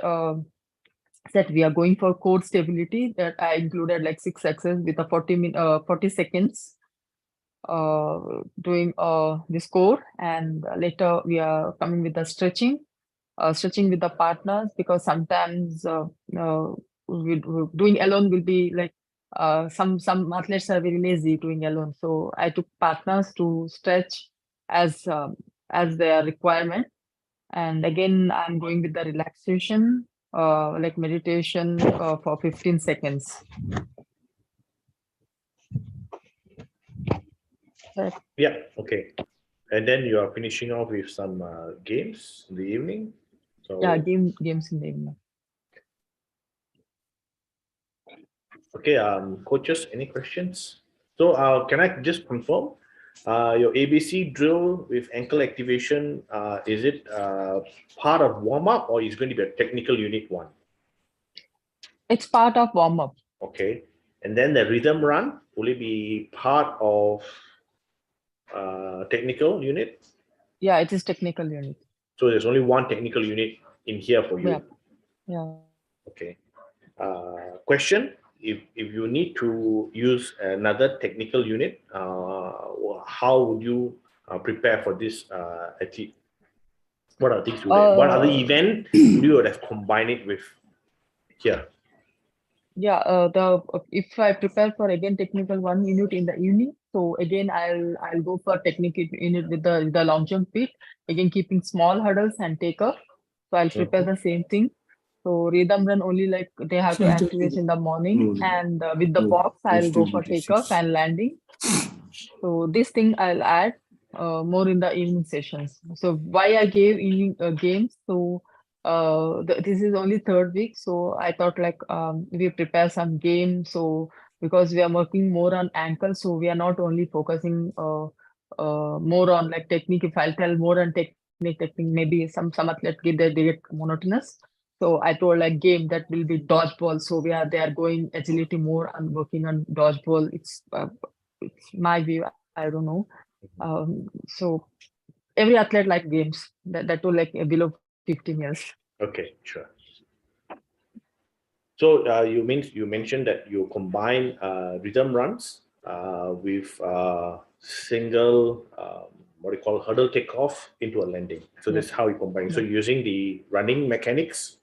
set, we are going for core stability, that I included like 6 exercises with a 40 seconds doing this core. And later we are coming with the stretching with the partners, because sometimes doing alone will be like some athletes are very lazy doing alone. So I took partners to stretch as their requirement. And again, I'm going with the relaxation, like meditation for 15 seconds. Yeah, okay. And then you are finishing off with some games in the evening. So yeah, games in the evening. Okay, coaches, any questions? So can I just confirm your ABC drill with ankle activation, is it part of warm-up or is it going to be a technical unit 1? It's part of warm-up. Okay. And then the rhythm run, will it be part of technical unit? Yeah, it is technical unit. So there's only one technical unit in here for you. Yeah. Yeah. Okay. Question: if you need to use another technical unit, how would you prepare for this athlete? What are things what other event you would have combined it with here? Yeah, if I prepare for again technical one unit in the evening, so again I'll go for technical unit with the long jump feet, again keeping small hurdles and takeoff. So I'll prepare the same thing. So rhythm run only like they have to activate in the morning, and with the box I'll go for takeoff and landing. So this thing I'll add more in the evening sessions. So why I gave evening games? So this is only third week, so I thought like we prepare some games. So because we are working more on ankle, so we are not only focusing more on like technique. If I'll tell more on technique, maybe some athlete they get monotonous. So I told like game that will be dodgeball. So they are going agility more and working on dodgeball. It's my view. I don't know. So every athlete like games that will like below 15 years. Okay, sure. So you mentioned that you combine rhythm runs with single what do you call hurdle takeoff into a landing. So that's how you combine. So using the running mechanics,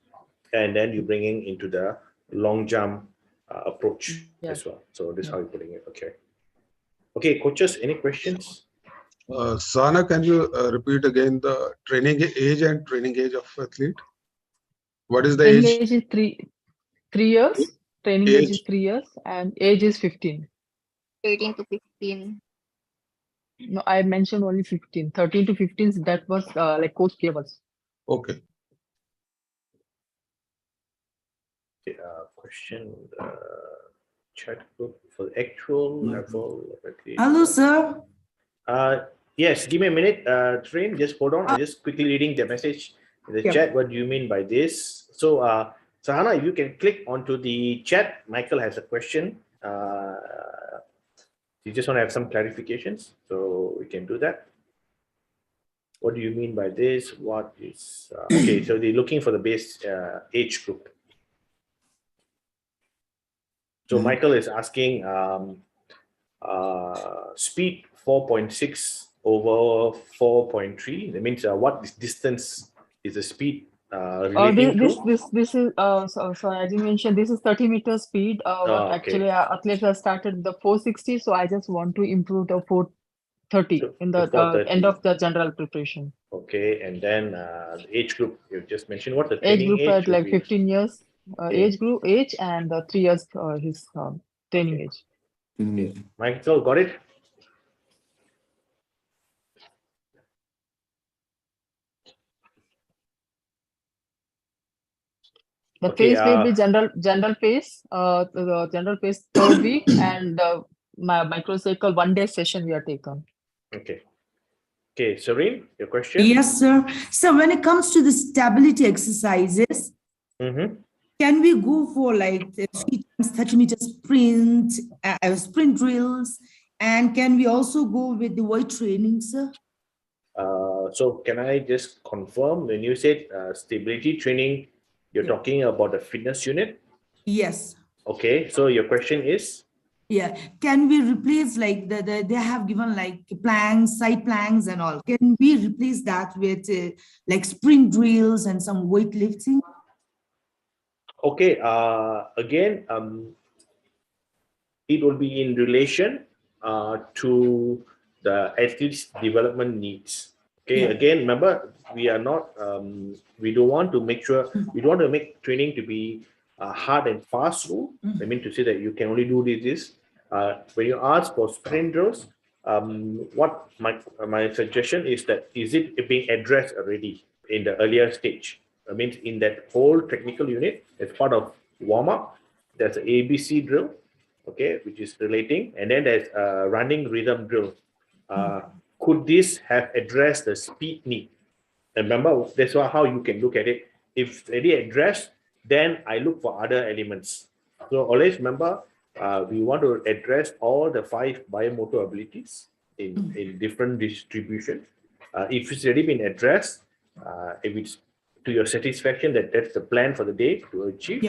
and then you bringing into the long jump approach as well. So this is how you're putting it. Okay. Okay, coaches, any questions? Sana, can you repeat again the training age and training age of athlete? What is the training age? Age is 3 years. Training age is 3 years, and age is 15. 13 to 15. No, I mentioned only 15. 13 to 15. That was like Coach gave us. Okay. Question chat group for the actual level of athlete. Hello, sir. Yes, give me a minute, Train. Just hold on. I'm just quickly reading the message in the chat. What do you mean by this? So, Sahana, if you can click onto the chat, Michael has a question. You just want to have some clarifications, so we can do that. What do you mean by this? What is okay? So they're looking for the base age group. So Michael is asking speed 4.6 over 4.3. That means what distance is the speed relating to? This is so as you mentioned, this is 30 meter speed. But actually athletes have started the 460, so I just want to improve the 430 in the end of the general preparation. Okay, and then the age group you just mentioned. What the age training group age at like would be? 15 years age and 3 years his training age. Michael, got it? The phase will be general phase, the general phase third week, and my microcycle 1 day session we are taken. Okay. Okay, Serene, your question? Yes, sir. So when it comes to the stability exercises, can we go for like the 3 times 30 meter sprint, sprint drills, and can we also go with the weight training, sir? So can I just confirm when you said stability training, you're talking about the fitness unit? Yes. Okay, so your question is? Yeah, can we replace like they have given like planks, side planks and all. Can we replace that with like sprint drills and some weightlifting? Okay, again, it will be in relation to the athlete's development needs. Okay, again, remember, we are not, we don't want to make sure, we don't want to make training to be hard and fast rule. I mean to say that you can only do this. When you ask for sprint drills, what my suggestion is that is it being addressed already in the earlier stage? I mean, in that whole technical unit, as part of warm-up, there's an ABC drill, okay, which is relating, and then there's a running rhythm drill. Could this have addressed the speed need? And remember, that's how you can look at it. If already addressed, then I look for other elements. So always remember, we want to address all the 5 biomotor abilities in different distributions. If it's already been addressed, if it's to your satisfaction that that's the plan for the day to achieve,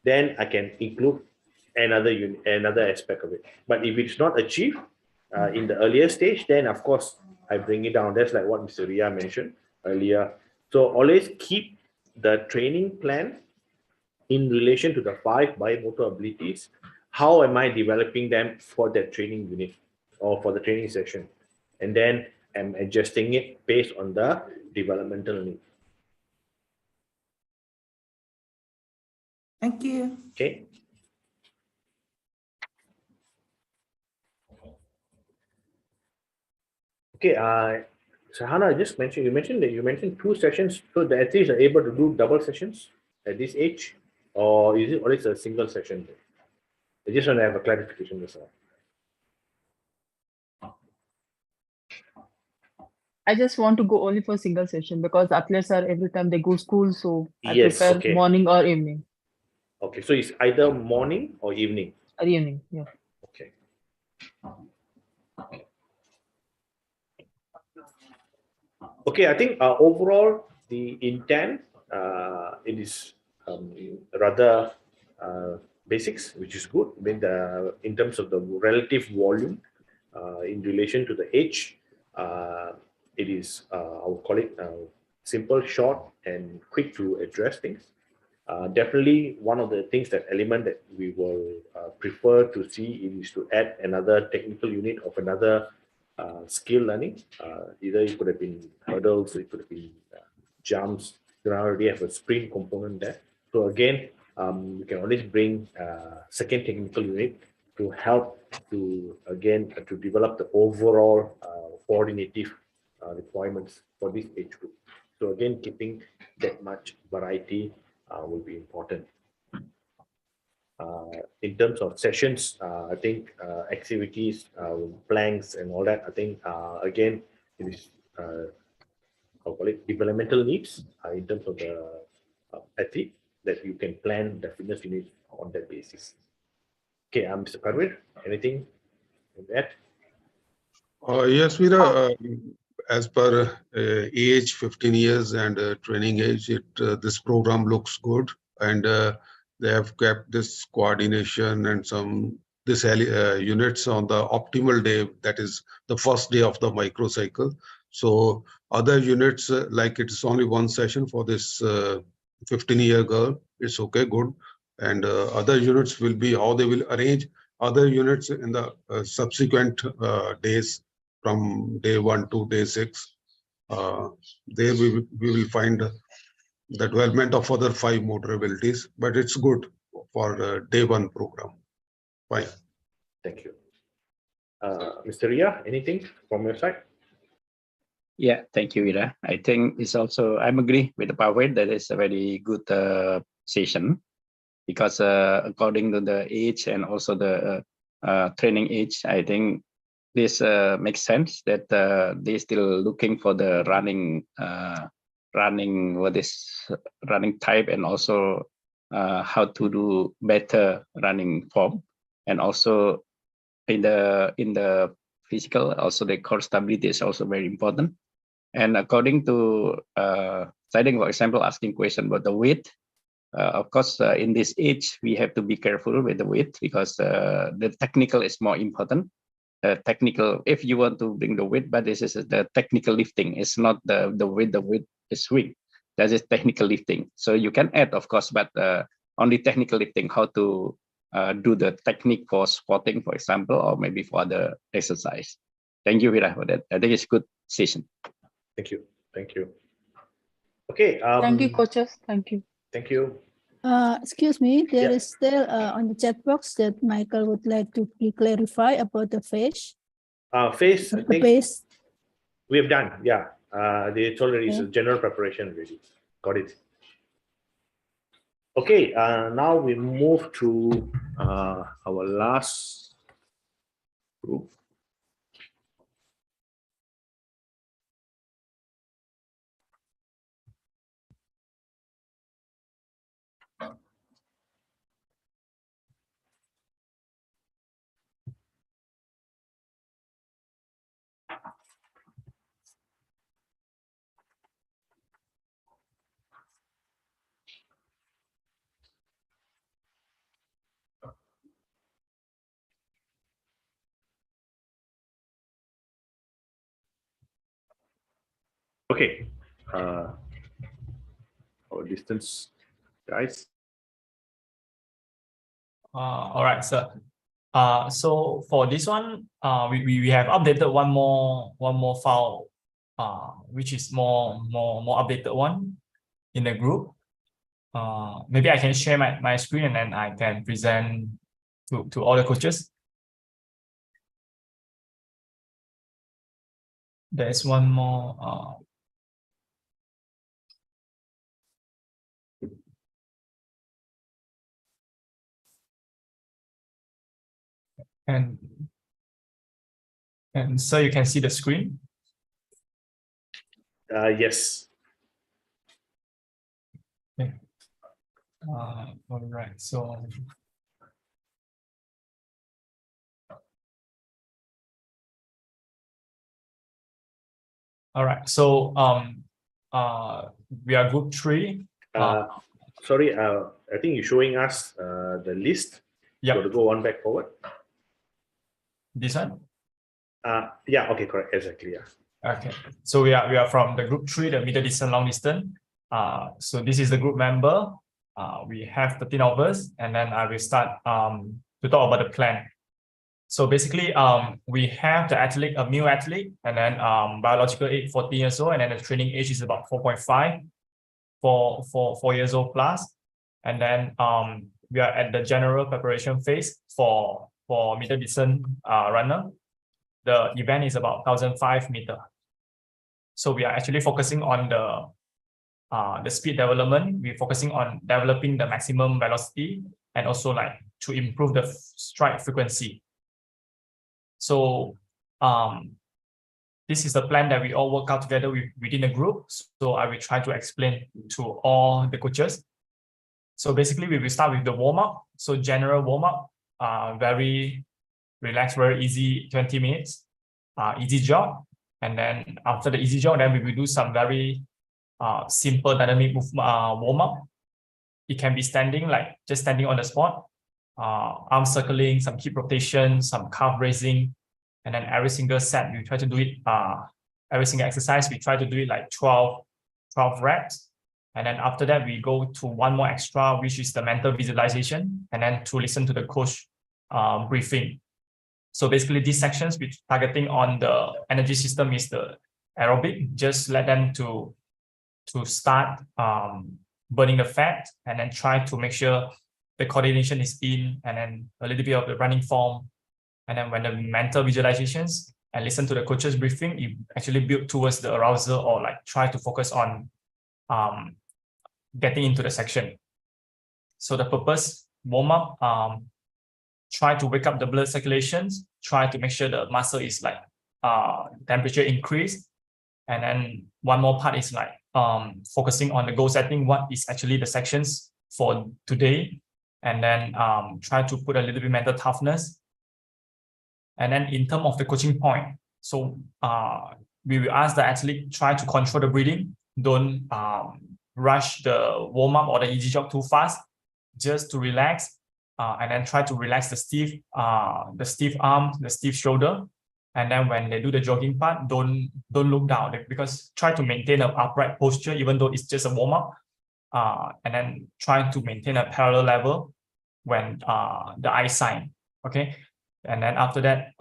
then I can include another aspect of it. But if it's not achieved in the earlier stage, then of course I bring it down. That's like what Mr. Ria mentioned earlier. So always keep the training plan in relation to the 5 biomotor abilities. How am I developing them for that training unit or for the training session? And then I'm adjusting it based on the developmental need. Thank you. Okay. Okay. Sahana, I just mentioned, you mentioned 2 sessions. So the athletes are able to do double sessions at this age, or is it always a single session? I just want to have a clarification this one. I just want to go only for single session because athletes are every time they go school, so I Yes, prefer okay. morning or evening. Okay, so it's either morning or evening. Or evening, yeah. Okay. Okay, I think overall the intent it is rather basics, which is good. I mean, in terms of the relative volume in relation to the age, it is I would call it simple, short, and quick to address things. Definitely, one of the things element that we will prefer to see is to add another technical unit of another skill learning. Either it could have been hurdles, it could have been jumps. You already have a sprint component there. So again, we can always bring second technical unit to help to to develop the overall coordinative requirements for this age group. So again, keeping that much variety will be important. In terms of sessions, I think activities, planks and all that, I think again, it is I'll call it developmental needs in terms of the athlete that you can plan the fitness unit on that basis. Okay, Mr. Parvir, anything with that? Yes, Veera, as per age, 15 years and training age, this program looks good, and they have kept this coordination and this units on the optimal day, that is the first day of the microcycle. So other units, like it's only one session for this 15-year girl, it's okay, good. And other units will be how they will arrange other units in the subsequent days from day 1 to day 6. There we will find the development of other 5 motor abilities, but it's good for the day 1 program. Fine. Thank you. Mr. Ria, anything from your side? Yeah, thank you, Ira. I think it's also, I'm agree with the Parvir that is a very good session because according to the age and also the training age, I think this makes sense that they're still looking for the running type and also how to do better running form, and also in the physical, also the core stability is also very important. And according to Siding, for example, asking question about the weight, of course, in this age, we have to be careful with the weight because the technical is more important. Technical, if you want to bring the weight, but this is the technical lifting. It's not the weight is swing. That is technical lifting. So you can add, of course, but only technical lifting, how to do the technique for squatting, for example, or maybe for other exercise. Thank you, Veera, for that. I think it's a good session. Thank you. Thank you. Okay. Thank you, coaches. Thank you. Thank you. Excuse me, there is still on the chat box that Michael would like to clarify about the face. Face, I think face. We have done. Yeah. It's already a general preparation really. Got it. Okay. Now we move to our last group. Okay. Our distance, guys. All right, sir. So for this one, we have updated one more file, which is more updated one in the group. Maybe I can share my screen and then I can present to all the coaches. There's one more. And so you can see the screen. Yes. Okay. All right. So. All right. So we are group 3. Sorry. I think you're showing us the list. Yeah. To go one back forward. This one. Yeah. Okay. Correct. Exactly. Yeah. Okay. So we are from the group 3, the middle distance, long distance. So this is the group member. We have 13 of us, and then I will start to talk about the plan. So basically, we have the athlete, a male athlete, and then biological age 14 years old, and then the training age is about 4.5, 4 years old plus. And then we are at the general preparation phase for middle distance runner. The event is about 1,005 meters. So we are actually focusing on the speed development. We're focusing on developing the maximum velocity and also like to improve the stride frequency. So this is the plan that we all work out together within the group. So I will try to explain to all the coaches. So basically we will start with the warm-up. So general warm-up, very relaxed, very easy, 20 minutes, easy jog. And then after the easy jog, then we will do some very simple dynamic warm-up. It can be standing, like just standing on the spot, arm circling, some hip rotation, some calf raising, and then every single set we try to do it. Every single exercise we try to do it like 12 reps, and then after that we go to one more extra, which is the mental visualization, and then to listen to the coach briefing. So basically, these sections we're targeting on the energy system is the aerobic. Just let them to start burning the fat, and then try to make sure the coordination is in, and then a little bit of the running form. And then when the mental visualizations and listen to the coach's briefing, you actually build towards the arousal or like try to focus on getting into the section. So the purpose, warm up, try to wake up the blood circulations, try to make sure the muscle is like temperature increase. And then one more part is like focusing on the goal setting, what is actually the sections for today, and then try to put a little bit mental toughness. And then in terms of the coaching point, so we will ask the athlete try to control the breathing, don't rush the warm-up or the easy jog too fast, just to relax, and then try to relax the stiff arm, the stiff shoulder. And then when they do the jogging part, don't look down, because try to maintain an upright posture, even though it's just a warm-up, and then try to maintain a parallel level when the eye sign, okay? And then after that,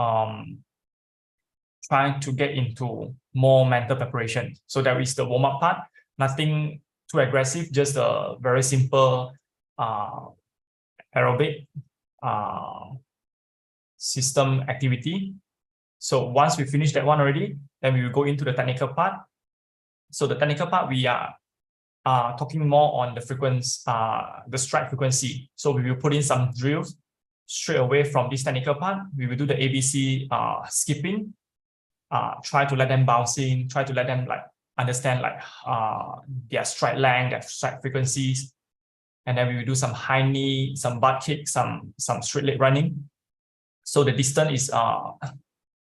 trying to get into more mental preparation. So that is the warm-up part, nothing too aggressive, just a very simple aerobic system activity. So once we finish that one already, then we will go into the technical part. So the technical part, we are talking more on the frequency, the stride frequency. So we will put in some drills straight away from this technical part. We will do the ABC skipping, try to let them bounce in, try to let them like understand like their stride length, their stride frequencies. And then we will do some high knee, some butt kick, some straight leg running. So the distance is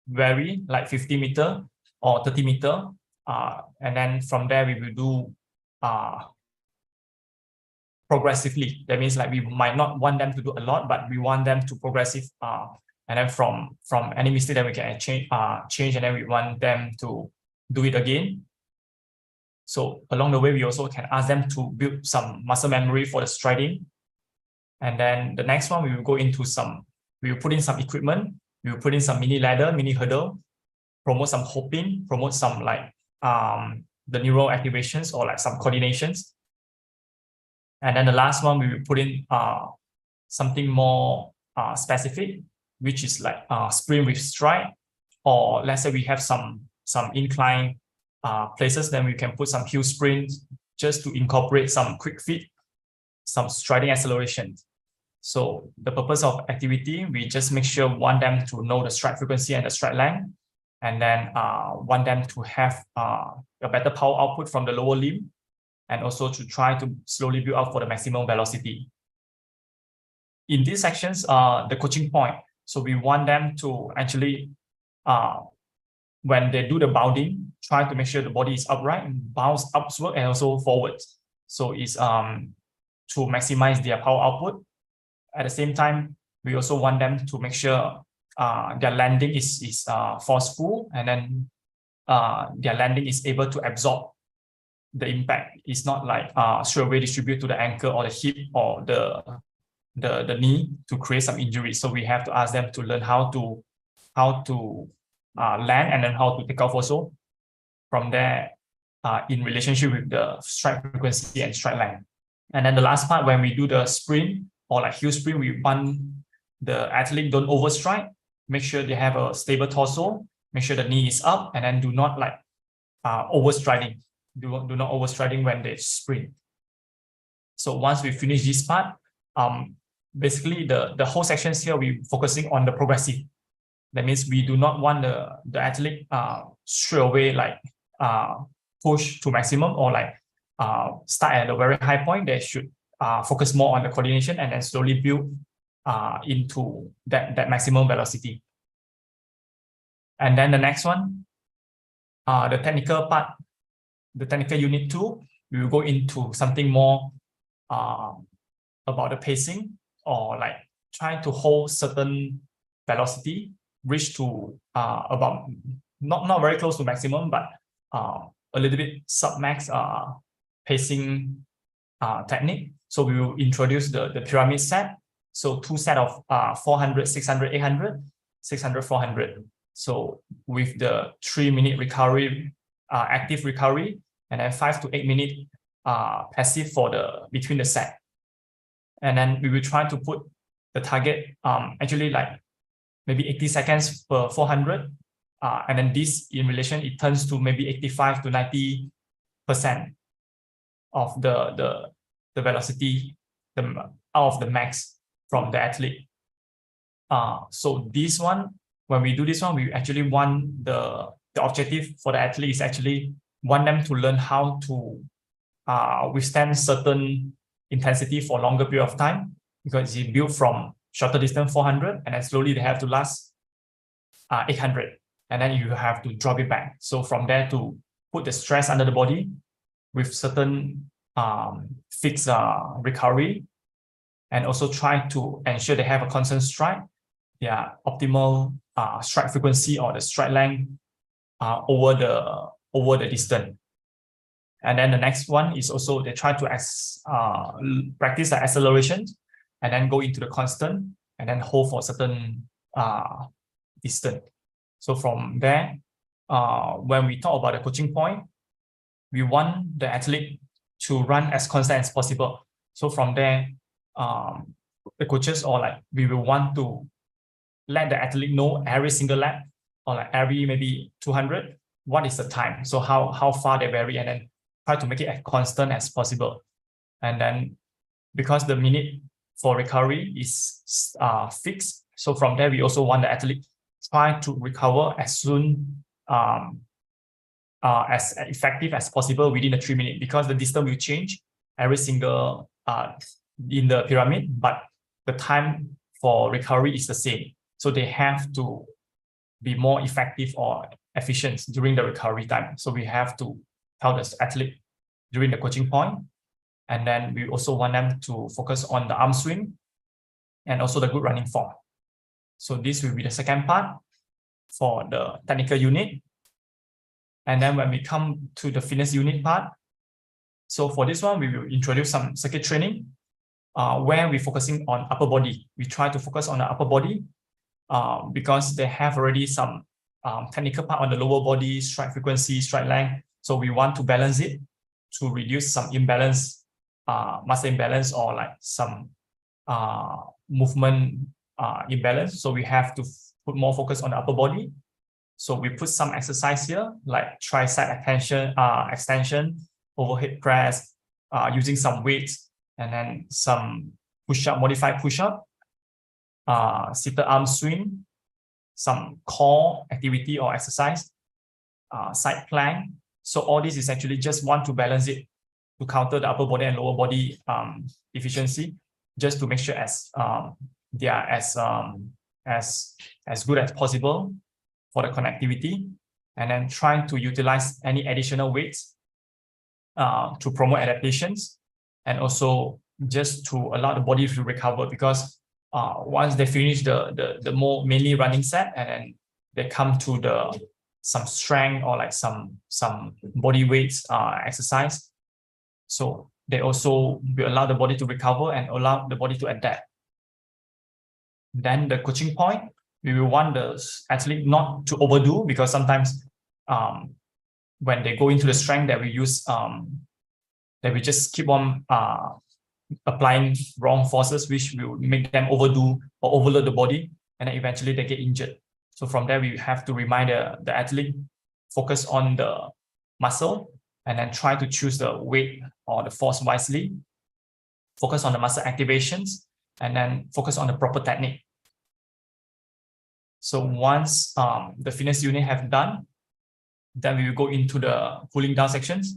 vary like 50 meter or 30 meter. And then from there we will do progressively. That means like we might not want them to do a lot, but we want them to progressive. And then from any mistake that we can change, and then we want them to do it again. So along the way, we also can ask them to build some muscle memory for the striding. And then the next one, we will go into we will put in some equipment. We will put in some mini ladder, mini hurdle, promote some hopping, promote some like the neural activations or like some coordinations. And then the last one, we will put in something more specific, which is like sprint with stride, or let's say we have some incline places, then we can put some hill sprints just to incorporate some quick feet, some striding acceleration. So the purpose of activity, we just make sure want them to know the stride frequency and the stride length, and then want them to have a better power output from the lower limb, and also to try to slowly build up for the maximum velocity. In these sections, the coaching point, so we want them to actually, when they do the bounding, try to make sure the body is upright and bounce upward and also forwards. So it's to maximize their power output. At the same time, we also want them to make sure their landing is forceful, and then their landing is able to absorb the impact. It's not like straight away distribute to the ankle or the hip or the knee to create some injury. So we have to ask them to learn how to land and then how to take off also. From there, in relationship with the stride frequency and stride length. And then the last part, when we do the sprint or like hill sprint, we want the athlete don't overstride, make sure they have a stable torso, make sure the knee is up, and then do not like overstriding. Do not overstriding when they sprint. So once we finish this part, basically the whole sections here, we're focusing on the progressive. That means we do not want the athlete straight away like push to maximum or like start at a very high point. They should focus more on the coordination and then slowly build into that maximum velocity. And then the next one, the technical part, the technical unit 2, we will go into something more about the pacing, or like trying to hold certain velocity, reach to about not very close to maximum, but a little bit sub-max pacing technique. So we will introduce the pyramid set. So 2 sets of 400, 600, 800, 600, 400. So with the 3-minute recovery, active recovery, and then 5 to 8 minute passive for between the set. And then we will try to put the target actually like maybe 80 seconds per 400. And then this in relation, it turns to maybe 85 to 90% of the velocity out of the max from the athlete. So this one, when we do this one, we actually want the objective for the athlete is actually want them to learn how to withstand certain intensity for longer period of time, because it's built from shorter distance 400, and then slowly they have to last 800, and then you have to drop it back. So from there to put the stress under the body with certain fixed recovery, and also try to ensure they have a constant stride, their optimal stride frequency or the stride length over the distance. And then the next one is also they try to practice the acceleration and then go into the constant and then hold for a certain distance. So from there, when we talk about the coaching point, we want the athlete to run as constant as possible. So from there, the coaches or like we will want to let the athlete know every single lap or like every maybe 200, what is the time? So how far they vary, and then try to make it as constant as possible. And then because the minute for recovery is fixed, so from there we also want the athlete try to recover as soon as effective as possible within the 3 minutes, because the distance will change every single in the pyramid, but the time for recovery is the same. So they have to be more effective or efficient during the recovery time. So we have to tell the athlete during the coaching point. And then we also want them to focus on the arm swing and also the good running form. So this will be the second part for the technical unit. And then when we come to the fitness unit part, So for this one, we will introduce some circuit training where we're focusing on upper body. We try to focus on the upper body because they have already some technical part on the lower body, strike frequency, strike length. So we want to balance it to reduce some imbalance, muscle imbalance, or like some movement imbalance. So we have to put more focus on the upper body. So we put some exercise here, like tricep extension, overhead press, using some weights, and then some push-up, modified push-up, seated arm swing, some core activity or exercise, side plank. So all this is actually just want to balance it to counter the upper body and lower body efficiency, just to make sure they are as good as possible for the connectivity, and then trying to utilize any additional weights to promote adaptations, and also just to allow the body to recover, because once they finish the more mainly running set, and then they come to some strength or like some body weights exercise. So they also will allow the body to recover and allow the body to adapt. Then the coaching point, we will want the athlete not to overdo, because sometimes when they go into the strength that we use, that we just keep on applying wrong forces, which will make them overdo or overload the body, and then eventually they get injured. So from there, we have to remind the athlete, focus on the muscle, and then try to choose the weight or the force wisely, focus on the muscle activations, and then focus on the proper technique. So once the fitness unit have done, then we will go into the cooling down sections.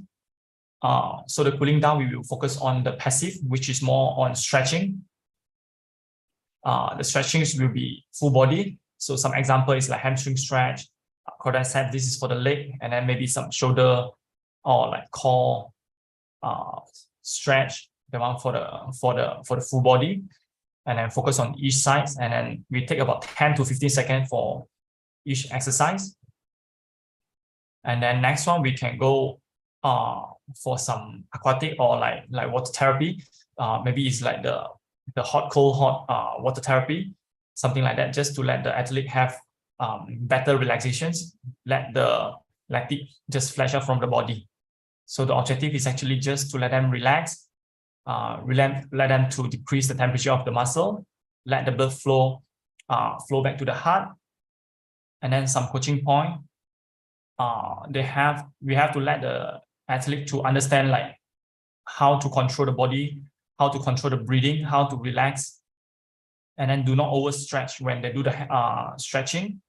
So the cooling down, we will focus on the passive, which is more on stretching. The stretchings will be full body. So some example is like hamstring stretch, quadricep, this is for the leg, and then maybe some shoulder or like core stretch, the one for the full body, and then focus on each side. And then we take about 10 to 15 seconds for each exercise. And then next one, we can go for some aquatic or like water therapy. Maybe it's like the hot, cold, hot water therapy, something like that, just to let the athlete have better relaxations, let the lactic just flash out from the body. So the objective is actually just to let them relax, let them to decrease the temperature of the muscle, let the blood flow back to the heart. And then some coaching point, we have to let the athlete to understand like how to control the body, how to control the breathing, how to relax, and then do not overstretch when they do the stretching.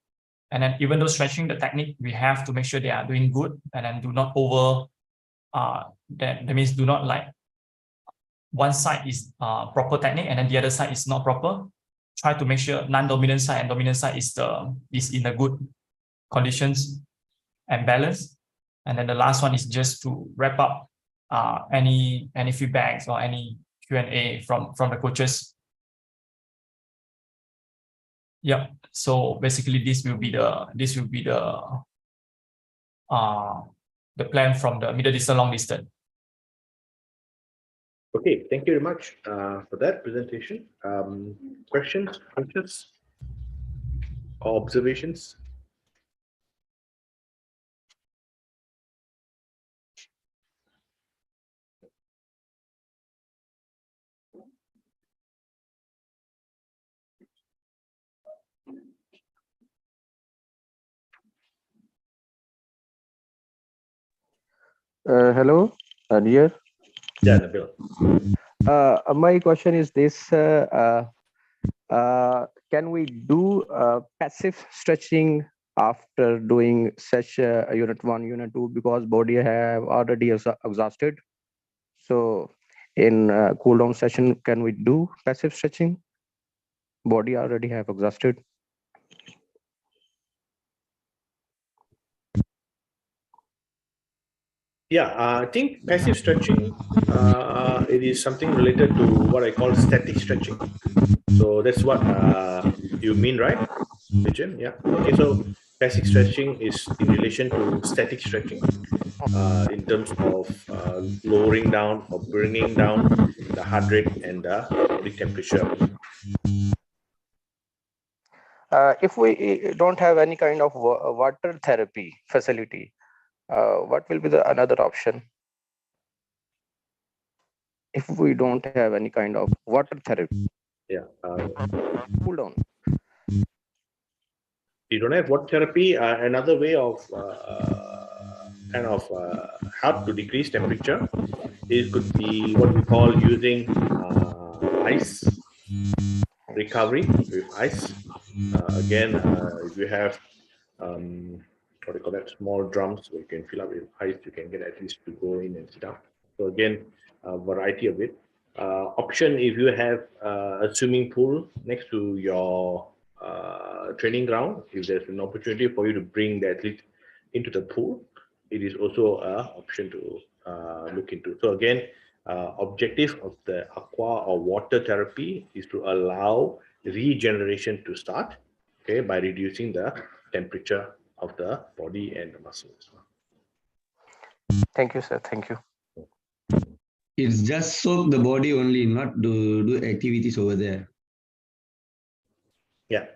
And then even though stretching the technique, we have to make sure they are doing good, and then do not over, that means do not like one side is proper technique and then the other side is not proper. Try to make sure non-dominant side and dominant side is in a good conditions and balance. And then the last one is just to wrap up any feedbacks or any Q&A from the coaches. Yeah. So basically, this will be the plan from the middle distance, long distance. Okay, thank you very much for that presentation. Questions, answers, or observations? Hello, dear. Yeah, Nabil. My question is this: can we do passive stretching after doing such unit 1, unit 2, because body have already exhausted? So in cool down session, can we do passive stretching? Body already have exhausted. Yeah, I think passive stretching, it is something related to what I call static stretching. So that's what you mean, right, Vijay? Yeah. Okay, so Passive stretching is in relation to static stretching, in terms of lowering down or bringing down the heart rate and the body temperature. If we don't have any kind of water therapy facility, what will be the another option? If we don't have any kind of water therapy, cool down. You don't have water therapy. Another way of help to decrease temperature, it could be what we call using ice recovery with ice. Again, if you have what do you call that, small drums where you can fill up with ice, you can get at least to go in and sit down. So again, a variety of it. Option, if you have a swimming pool next to your training ground, if there's an opportunity for you to bring the athlete into the pool, it is also an option to look into. So again, objective of the aqua or water therapy is to allow regeneration to start, okay, by reducing the temperature of the body and the muscles. Thank you, sir. Thank you. It's just soak the body only, not do activities over there. Yeah.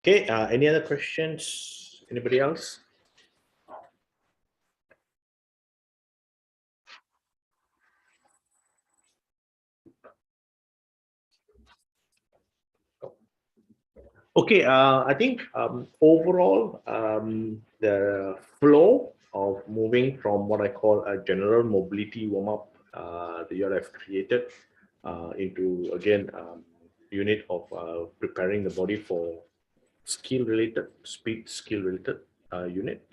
Okay, any other questions? Anybody else? Okay, I think overall, the flow of moving from what I call a general mobility warm-up that you have created into, again, unit of preparing the body for skill-related, speed skill-related unit,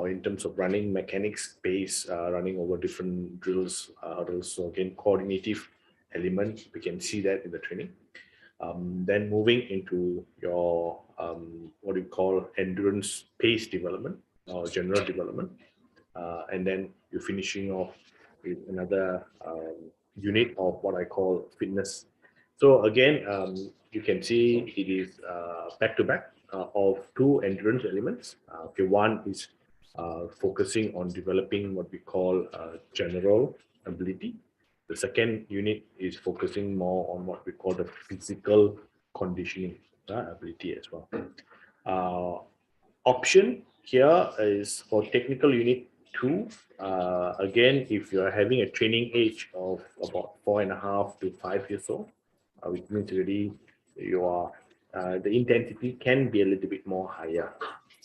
in terms of running mechanics, pace, running over different drills, also again, coordinative element. We can see that in the training. Then moving into your what you call endurance pace development or general development, and then you're finishing off with another unit of what I call fitness. So again, you can see it is back to back of two endurance elements. Okay, one is focusing on developing what we call general ability. The second unit is focusing more on what we call the physical conditioning ability as well. Option here is for technical unit 2. Again, if you're having a training age of about 4.5 to 5 years old, which means already you are the intensity can be a little bit more higher,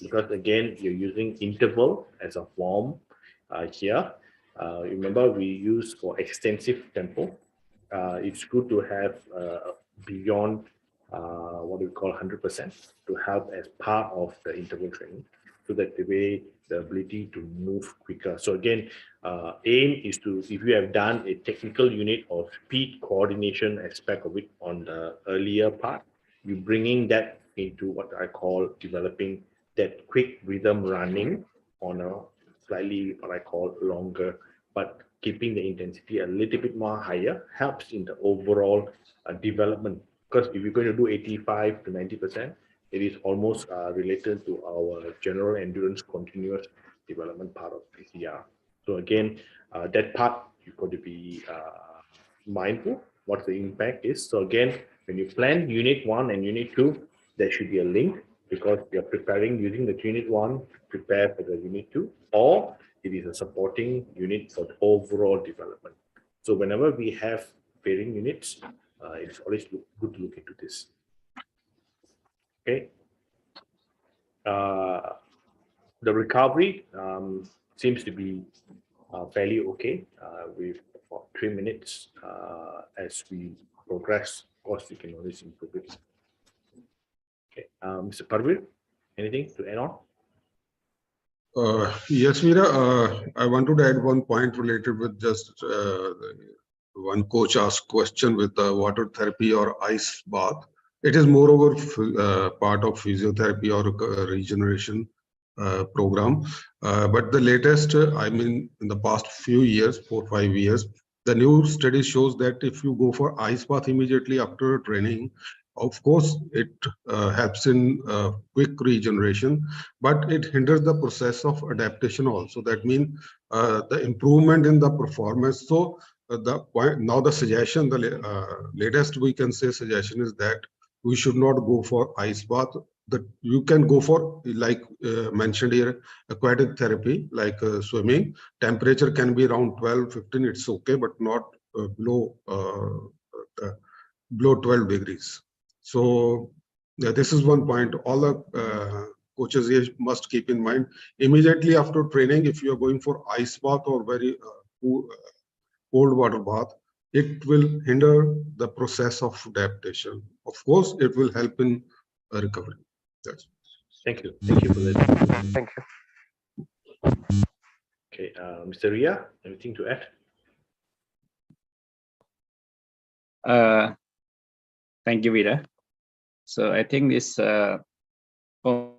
because again you're using interval as a form here. Remember, we use for extensive tempo. It's good to have beyond what we call 100% to have as part of the interval training, so that the way the ability to move quicker. So again, aim is to, if you have done a technical unit of speed coordination aspect of it on the earlier part, you bringing that into what I call developing that quick rhythm running on a slightly what I call longer, but keeping the intensity a little bit more higher helps in the overall development. Because if you're going to do 85 to 90%, it is almost related to our general endurance continuous development part of PCR. So again, that part you've got to be mindful what the impact is. So again, when you plan unit 1 and unit 2, there should be a link, because you're preparing using the unit 1 to prepare for the unit 2, or it is a supporting unit for the overall development. So whenever we have varying units, it's always good to look into this. Okay. The recovery seems to be fairly okay with about 3 minutes as we progress. Of course, you can always improve it. Okay, Mr. Parvir, anything to add on? Yes, Veera, I wanted to add one point related with just one coach asked question with the water therapy or ice bath. It is moreover part of physiotherapy or regeneration program. But the latest, I mean, in the past few years, 4 or 5 years, The new study shows that if you go for ice bath immediately after training, of course, it helps in quick regeneration, but it hinders the process of adaptation also. That means the improvement in the performance. So now the suggestion, the latest we can say suggestion is that we should not go for ice bath. That you can go for, like mentioned here, aquatic therapy, like swimming. Temperature can be around 12, 15, it's okay, but not below 12 degrees. So this is one point all the coaches here must keep in mind. Immediately after training, if you are going for ice bath or very cold water bath, it will hinder the process of adaptation. Of course, it will help in recovery. Yes. Thank you. Thank you for that. Thank you. Okay, Mr. Ria, anything to add? Thank you, Vida. So I think this, for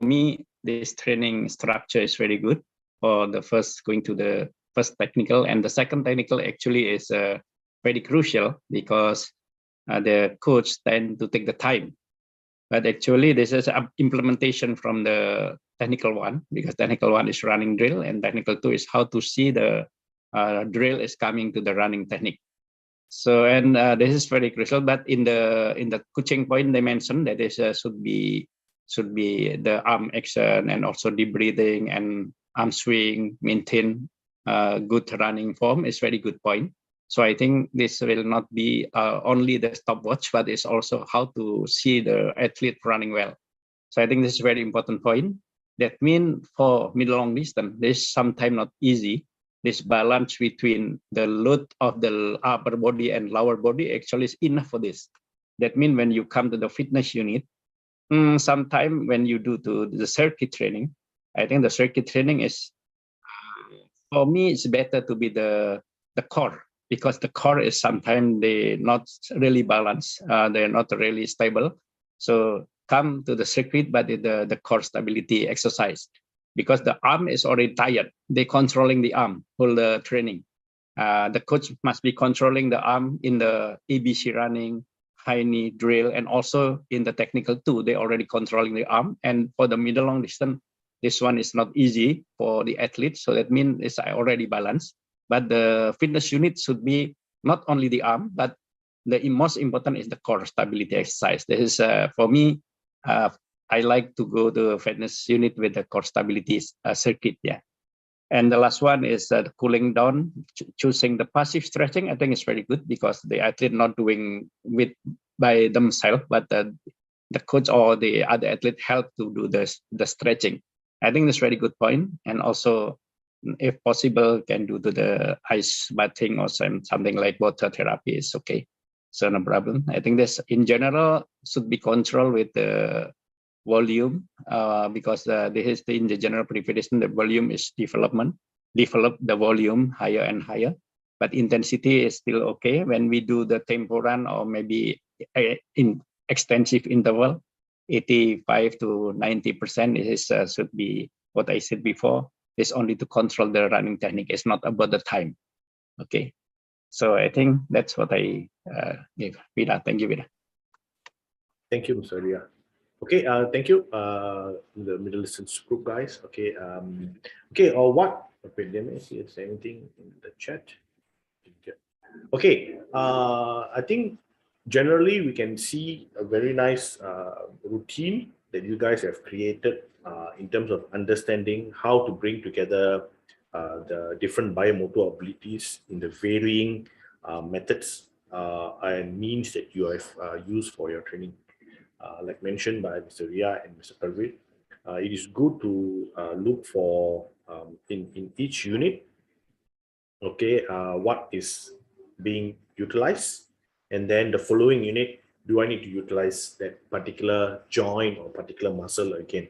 me, this training structure is very good. For the first, going to the first technical, and the second technical actually is very crucial because the coach tend to take the time. But actually, this is an implementation from the technical one, because technical one is running drill, and technical two is how to see the drill is coming to the running technique. So, and this is very crucial. But in the coaching point, they mentioned that this should be the arm action and also deep breathing and arm swing, maintain good running form is very good point. So I think this will not be only the stopwatch, but it's also how to see the athlete running well. So I think this is a very important point. That means for mid-long distance, this is sometimes not easy. This balance between the load of the upper body and lower body actually is enough for this. That means when you come to the fitness unit, sometimes when you do to the circuit training, I think the circuit training is, for me, it's better to be the core, because the core is sometimes they not really balanced, they're not really stable. So come to the circuit, but the core stability exercise, because the arm is already tired. They're controlling the arm for the training. The coach must be controlling the arm in the ABC running, high knee drill, and also in the technical too. They're already controlling the arm. And for the middle long distance, this one is not easy for the athlete. So that means it's already balanced. But the fitness unit should be not only the arm, but the most important is the core stability exercise. This is for me, I like to go to fitness unit with the core stability circuit. Yeah. And the last one is cooling down, choosing the passive stretching. I think it's very good because the athlete not doing by themselves, but the coach or the other athlete help to do the stretching. I think that's very good point. And also, if possible, can do to the ice bathing or something like water therapy is okay. So no problem. I think this in general should be controlled with the volume, because this is in the general preparation, the volume is develop the volume higher and higher, but intensity is still okay. When we do the tempo run or maybe in extensive interval, 85 to 90% is should be what I said before. Is only to control the running technique. It's not about the time. Okay, so I think that's what I give. Vida, thank you, Vida. Thank you, Mr. Ria. Okay, thank you, the Middle Distance group guys. Okay, or what? Okay, let me see if there's anything in the chat. Okay, I think generally we can see a very nice routine that you guys have created in terms of understanding how to bring together the different biomotor abilities in the varying methods and means that you have used for your training. Like mentioned by Mr. Ria and Mr. Parveen, it is good to look for in each unit, okay, what is being utilized, and then the following unit, do I need to utilize that particular joint or particular muscle again?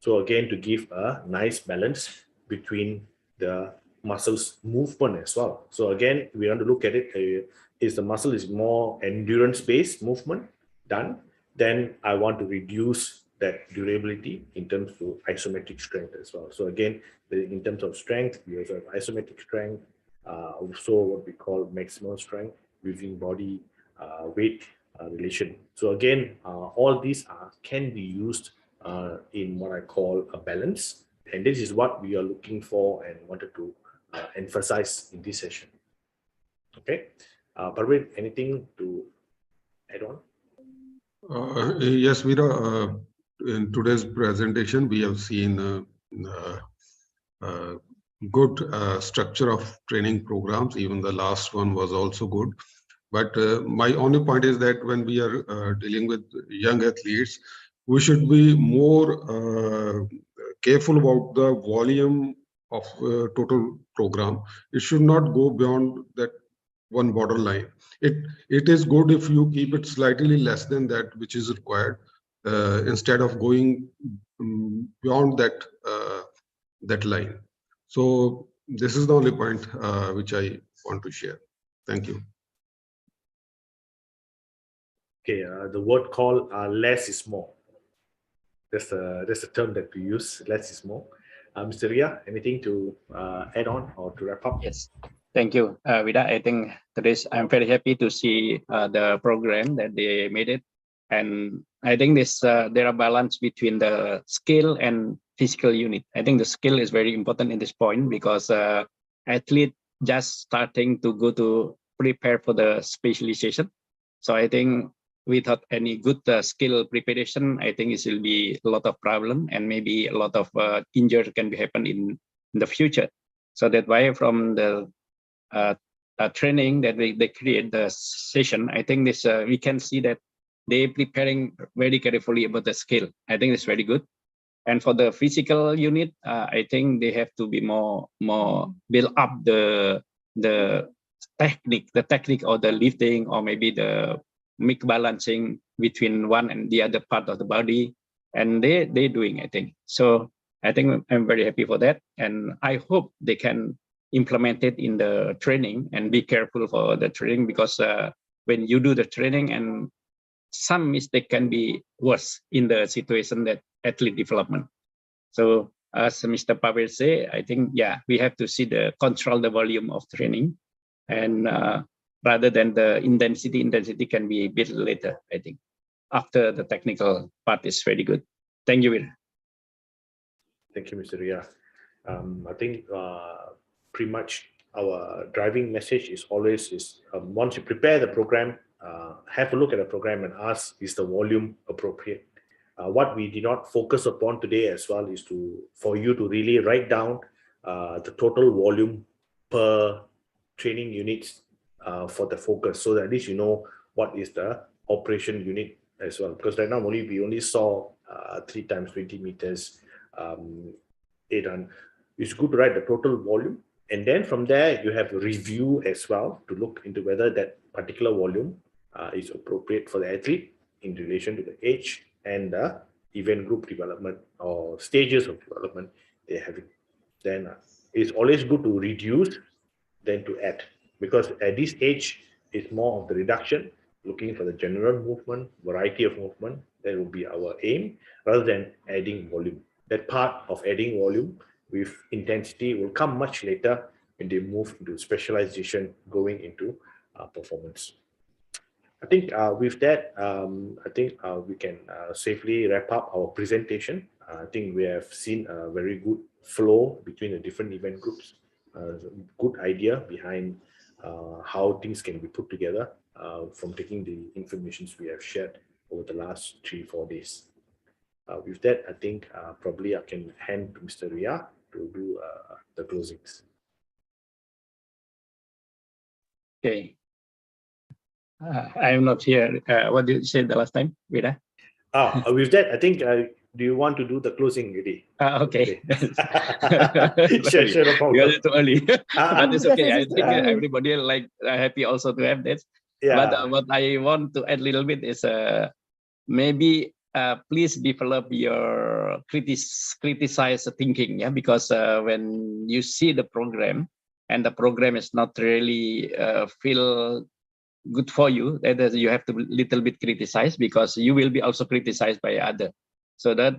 So again, to give a nice balance between the muscles movement as well. So again, we want to look at it, is the muscle is more endurance-based movement done, then I want to reduce that durability in terms of isometric strength as well. So again, in terms of strength, we also have isometric strength, also what we call maximum strength using body weight relation. So again, all these can be used in what I call a balance, and this is what we are looking for and wanted to emphasize in this session. Okay, Parveen, anything to add on? Yes, Veera, in today's presentation, we have seen good structure of training programs. Even the last one was also good. But my only point is that when we are dealing with young athletes, we should be more careful about the volume of total program. It should not go beyond that one borderline. It is good if you keep it slightly less than that which is required, instead of going beyond that line. So this is the only point which I want to share. Thank you. Okay, the word called less is more. That's the term that we use. Less is more. Mr. Ria, anything to add on or to wrap up? Yes, thank you, Vida. I think I'm very happy to see the program that they made it, and I think there are balance between the skill and physical unit. I think the skill is very important in this point because athlete just starting to go to prepare for the specialization. So I think without any good skill preparation, I think it will be a lot of problem and maybe a lot of injury can be happen in the future. So that's why from the training that they create the session, I think this we can see that they preparing very carefully about the skill. I think it's very good. And for the physical unit, I think they have to be more build up the technique or the lifting or maybe the make balancing between one and the other part of the body, and they doing, I think. So I think I'm very happy for that, and I hope they can implement it in the training and be careful for the training, because when you do the training and some mistake can be worse in the situation that athlete development. So as Mr. Pavel say, I think, yeah, we have to see control the volume of training, and rather than the intensity can be a bit later, I think, after the technical part is very good. Thank you, Will. Thank you, Mr. Ria. I think pretty much our driving message is always once you prepare the program, have a look at the program and ask, is the volume appropriate? What we did not focus upon today as well is for you to really write down the total volume per training units for the focus, so that at least you know what is the operation unit as well. Because right now we only saw 3 times 20 meters, 800. It's good to write the total volume, and then from there you have a review as well to look into whether that particular volume is appropriate for the athlete in relation to the age and the event group development or stages of development they're having. Then it's always good to reduce than to add, because at this age it's more of the reduction, looking for the general movement, variety of movement. That will be our aim, rather than adding volume. That part of adding volume with intensity will come much later when they move into specialization, going into performance. I think with that, I think we can safely wrap up our presentation. I think we have seen a very good flow between the different event groups, good idea behind how things can be put together from taking the information we have shared over the last 3-4 days. With that, I think probably I can hand to Mr. Ria to do the closings. Okay. I am not here. What did you say the last time, Vida? With that, I think, do you want to do the closing already? Okay. Sure, no problem. Because it's too early. But it's okay. I think everybody happy also to have this. Yeah. But what I want to add a little bit is maybe please develop your criticize thinking, yeah, because when you see the program and the program is not really feel good for you, that you have to little bit criticize, because you will be also criticized by other. So that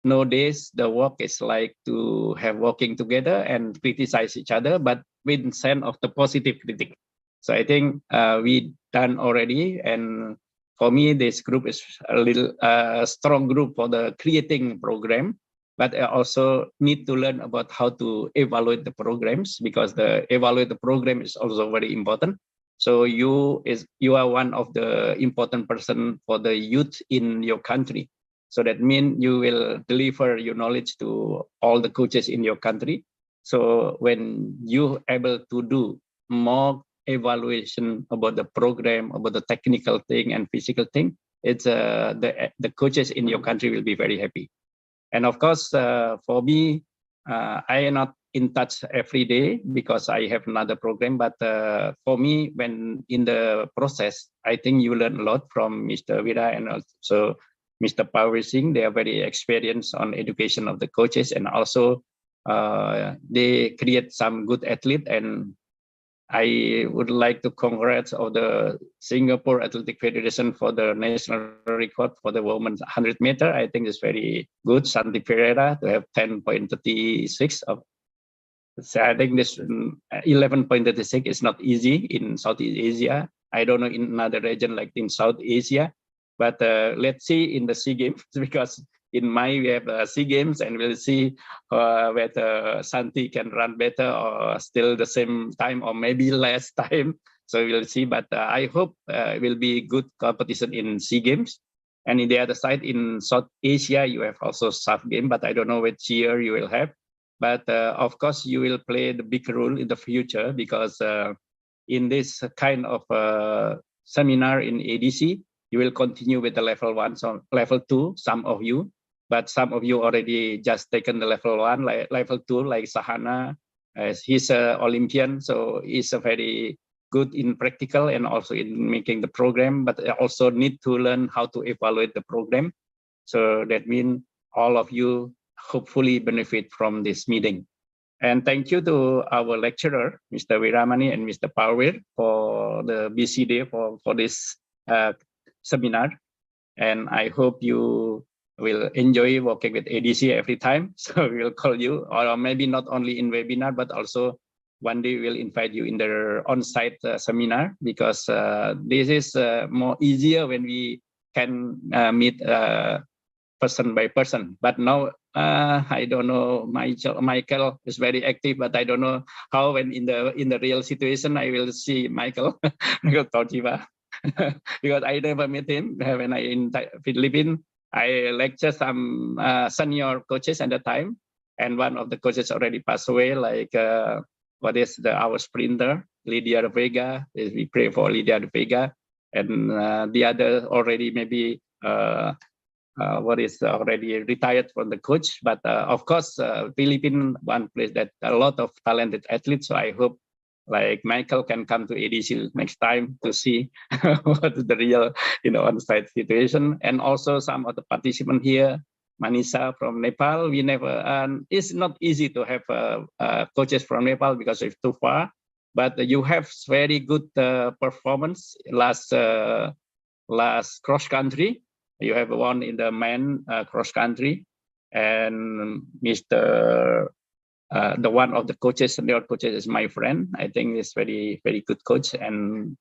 nowadays the work is like to have working together and criticize each other, but with sense of the positive critic. So I think we done already, and for me this group is a little strong group for the creating program, but I also need to learn about how to evaluate the programs, because the evaluate the program is also very important. So you are one of the important person for the youth in your country. So that means you will deliver your knowledge to all the coaches in your country. So when you able to do more evaluation about the program, about the technical thing and physical thing, it's the coaches in your country will be very happy. And of course, for me, I am not in touch every day because I have another program. But for me, when in the process, I think you learn a lot from Mr. Vira and also Mr. Power Singh. They are very experienced on education of the coaches, and also they create some good athlete. And I would like to congratulate of the Singapore Athletic Federation for the national record for the women's 100 meter. I think it's very good. Santi Pereira to have 10.36 of. So I think this 11.36 is not easy in Southeast Asia. I don't know in another region like in South Asia, but let's see in the SEA Games, because in May we have SEA Games, and we'll see whether Santi can run better or still the same time or maybe less time. So we'll see, but I hope it will be good competition in SEA Games. And in the other side, in South Asia, you have also SAF game, but I don't know which year you will have. But of course, you will play the big role in the future, because in this kind of seminar in ADC, you will continue with the level 1, so level 2, some of you, but some of you already just taken the level 1, like level 2, like Sahana. He's an Olympian, so he's a very good in practical and also in making the program, but also need to learn how to evaluate the program. So that means all of you hopefully benefit from this meeting. And thank you to our lecturer, Mr. Viramani and Mr. Parvir, for the BCD for this seminar. And I hope you will enjoy working with ADC every time. So we'll call you, or maybe not only in webinar, but also one day we'll invite you in the on-site seminar, because this is more easier when we can meet person by person. But now I don't know, Michael is very active, but I don't know how when in the real situation I will see Michael Torjiva. Because I never met him when I in Philippines. I lecture some senior coaches at the time, and one of the coaches already passed away, like what is our sprinter, Lydia Vega. We pray for Lydia Vega, and the other already maybe what is already retired from the coach. But of course, Philippines one place that a lot of talented athletes. So I hope like Michael can come to ADC next time to see what is the real, on-site situation. And also some of the participants here, Manisa from Nepal. We never, it's not easy to have coaches from Nepal because it's too far. But you have very good performance last cross country. You have won in the men cross country, and Mr. The one of the coaches, senior coaches, is my friend. I think he's very, very good coach, and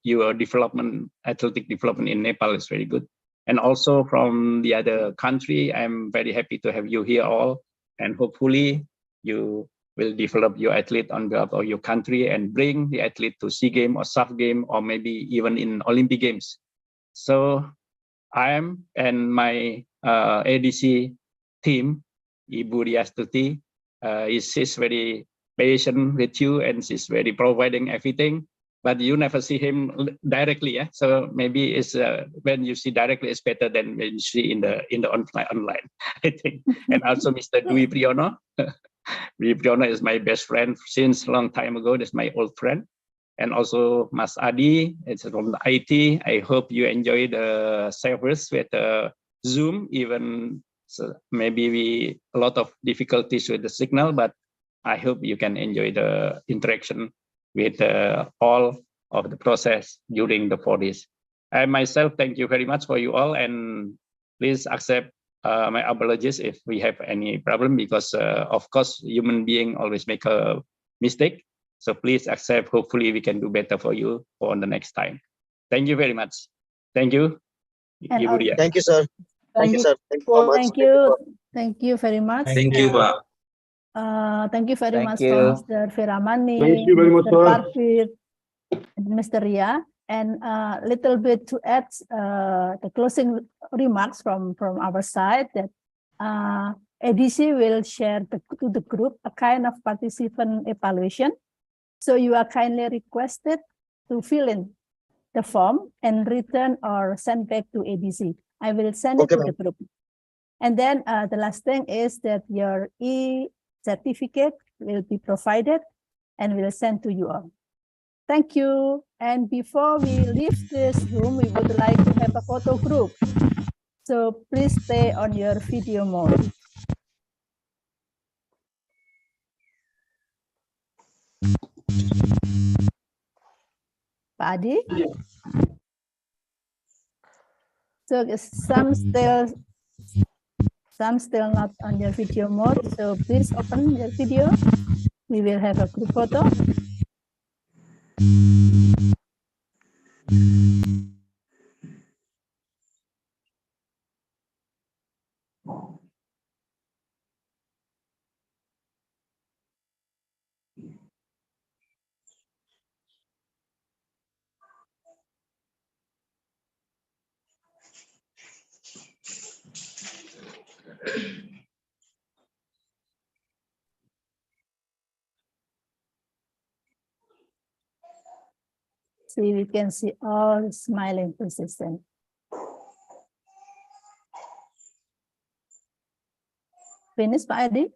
your development, athletic development in Nepal is very good. And also from the other country, I'm very happy to have you here all, and hopefully you will develop your athlete on behalf of your country and bring the athlete to SEA Games or SAF game, or maybe even in Olympic Games. So I am and my ADC team, Ibu Riastuti, she's very patient with you, and she's very providing everything. But you never see him directly, yeah. So maybe it's when you see directly, it's better than when you see in the online, I think. And also Mr. Dwi Priyono. Dwi Priyono is my best friend since a long time ago. That's my old friend. And also Mas Adi, it's from the IT. I hope you enjoy the service with Zoom, even so maybe a lot of difficulties with the signal, but I hope you can enjoy the interaction with all of the process during the 4 days. I myself, thank you very much for you all, and please accept My apologies if we have any problem, because of course human being always make a mistake. So please accept. Hopefully we can do better for you for the next time. Thank you very much. Thank you. And Ibu Dia. Thank you, sir. Thank you, sir. Thank you so much. Thank you. Thank you very much. Thank you, Pak. Thank you very Thank much you. for Mr. Viramani, Thank you very much, Mr. sir. Parvir, and Mr. Ria. And a little bit to add the closing remarks from our side, that ADC will share to the group a kind of participant evaluation. So you are kindly requested to fill in the form and return or send back to ADC. I will send it to the group. And then the last thing is that your e-certificate will be provided and will send to you all. Thank you. And before we leave this room, we would like to have a photo group. So please stay on your video mode. Pak Adi? So some still not on your video mode. So please open your video. We will have a group photo. See, we can see all smiling faces then. Finish, Pak Adi?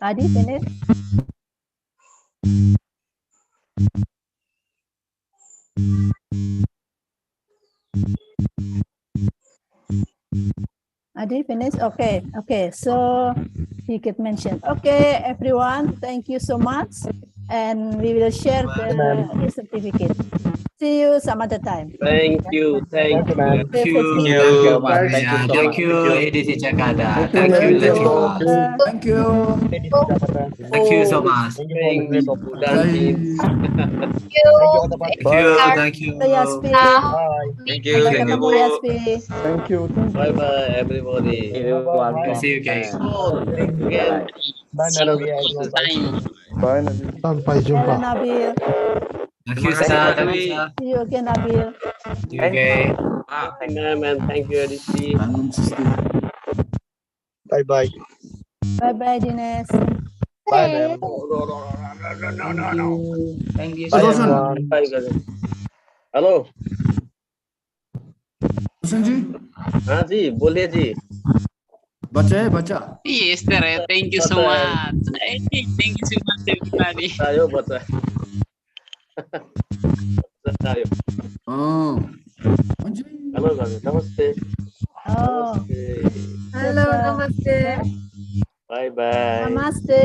Adi, finish? Adi, finish? Okay, okay. So he could mention. Okay, everyone, thank you so much. And we will share the certificate. See you some other time. Thank you. Thank you, ma'am. Thank you. Thank you, ADC Jakarta. Thank you, Lechwa. Thank you. Thank you so much. Thank you, Thank you. Yaspi. Thank you. Sampai ketemu, Yaspi. Thank you. Bye bye, everybody. See you guys. Again. Bye, Nabil. Bye, Nabil. Sampai Hello, jumpa. Nabil. Thank you, Sir. Thank you, Sir. See you again, Nabil. See you again. Thank you, man. Thank you, ADC. Bangun sistem. Bye bye. Bye-bye, Dines. Bye, ma'am. Thank you, Bye, sir. everyone. Bye, guys. Hello. जी हाँ जी, बोलिए जी. बचा है बचा. Yes, sir. Thank you so much. Thank you so much, everybody. Ayo, बचा. Ayo. हाँ. Hello, guys. Namaste. Oh, Namaste. hello, namaste. Bye bye. Namaste.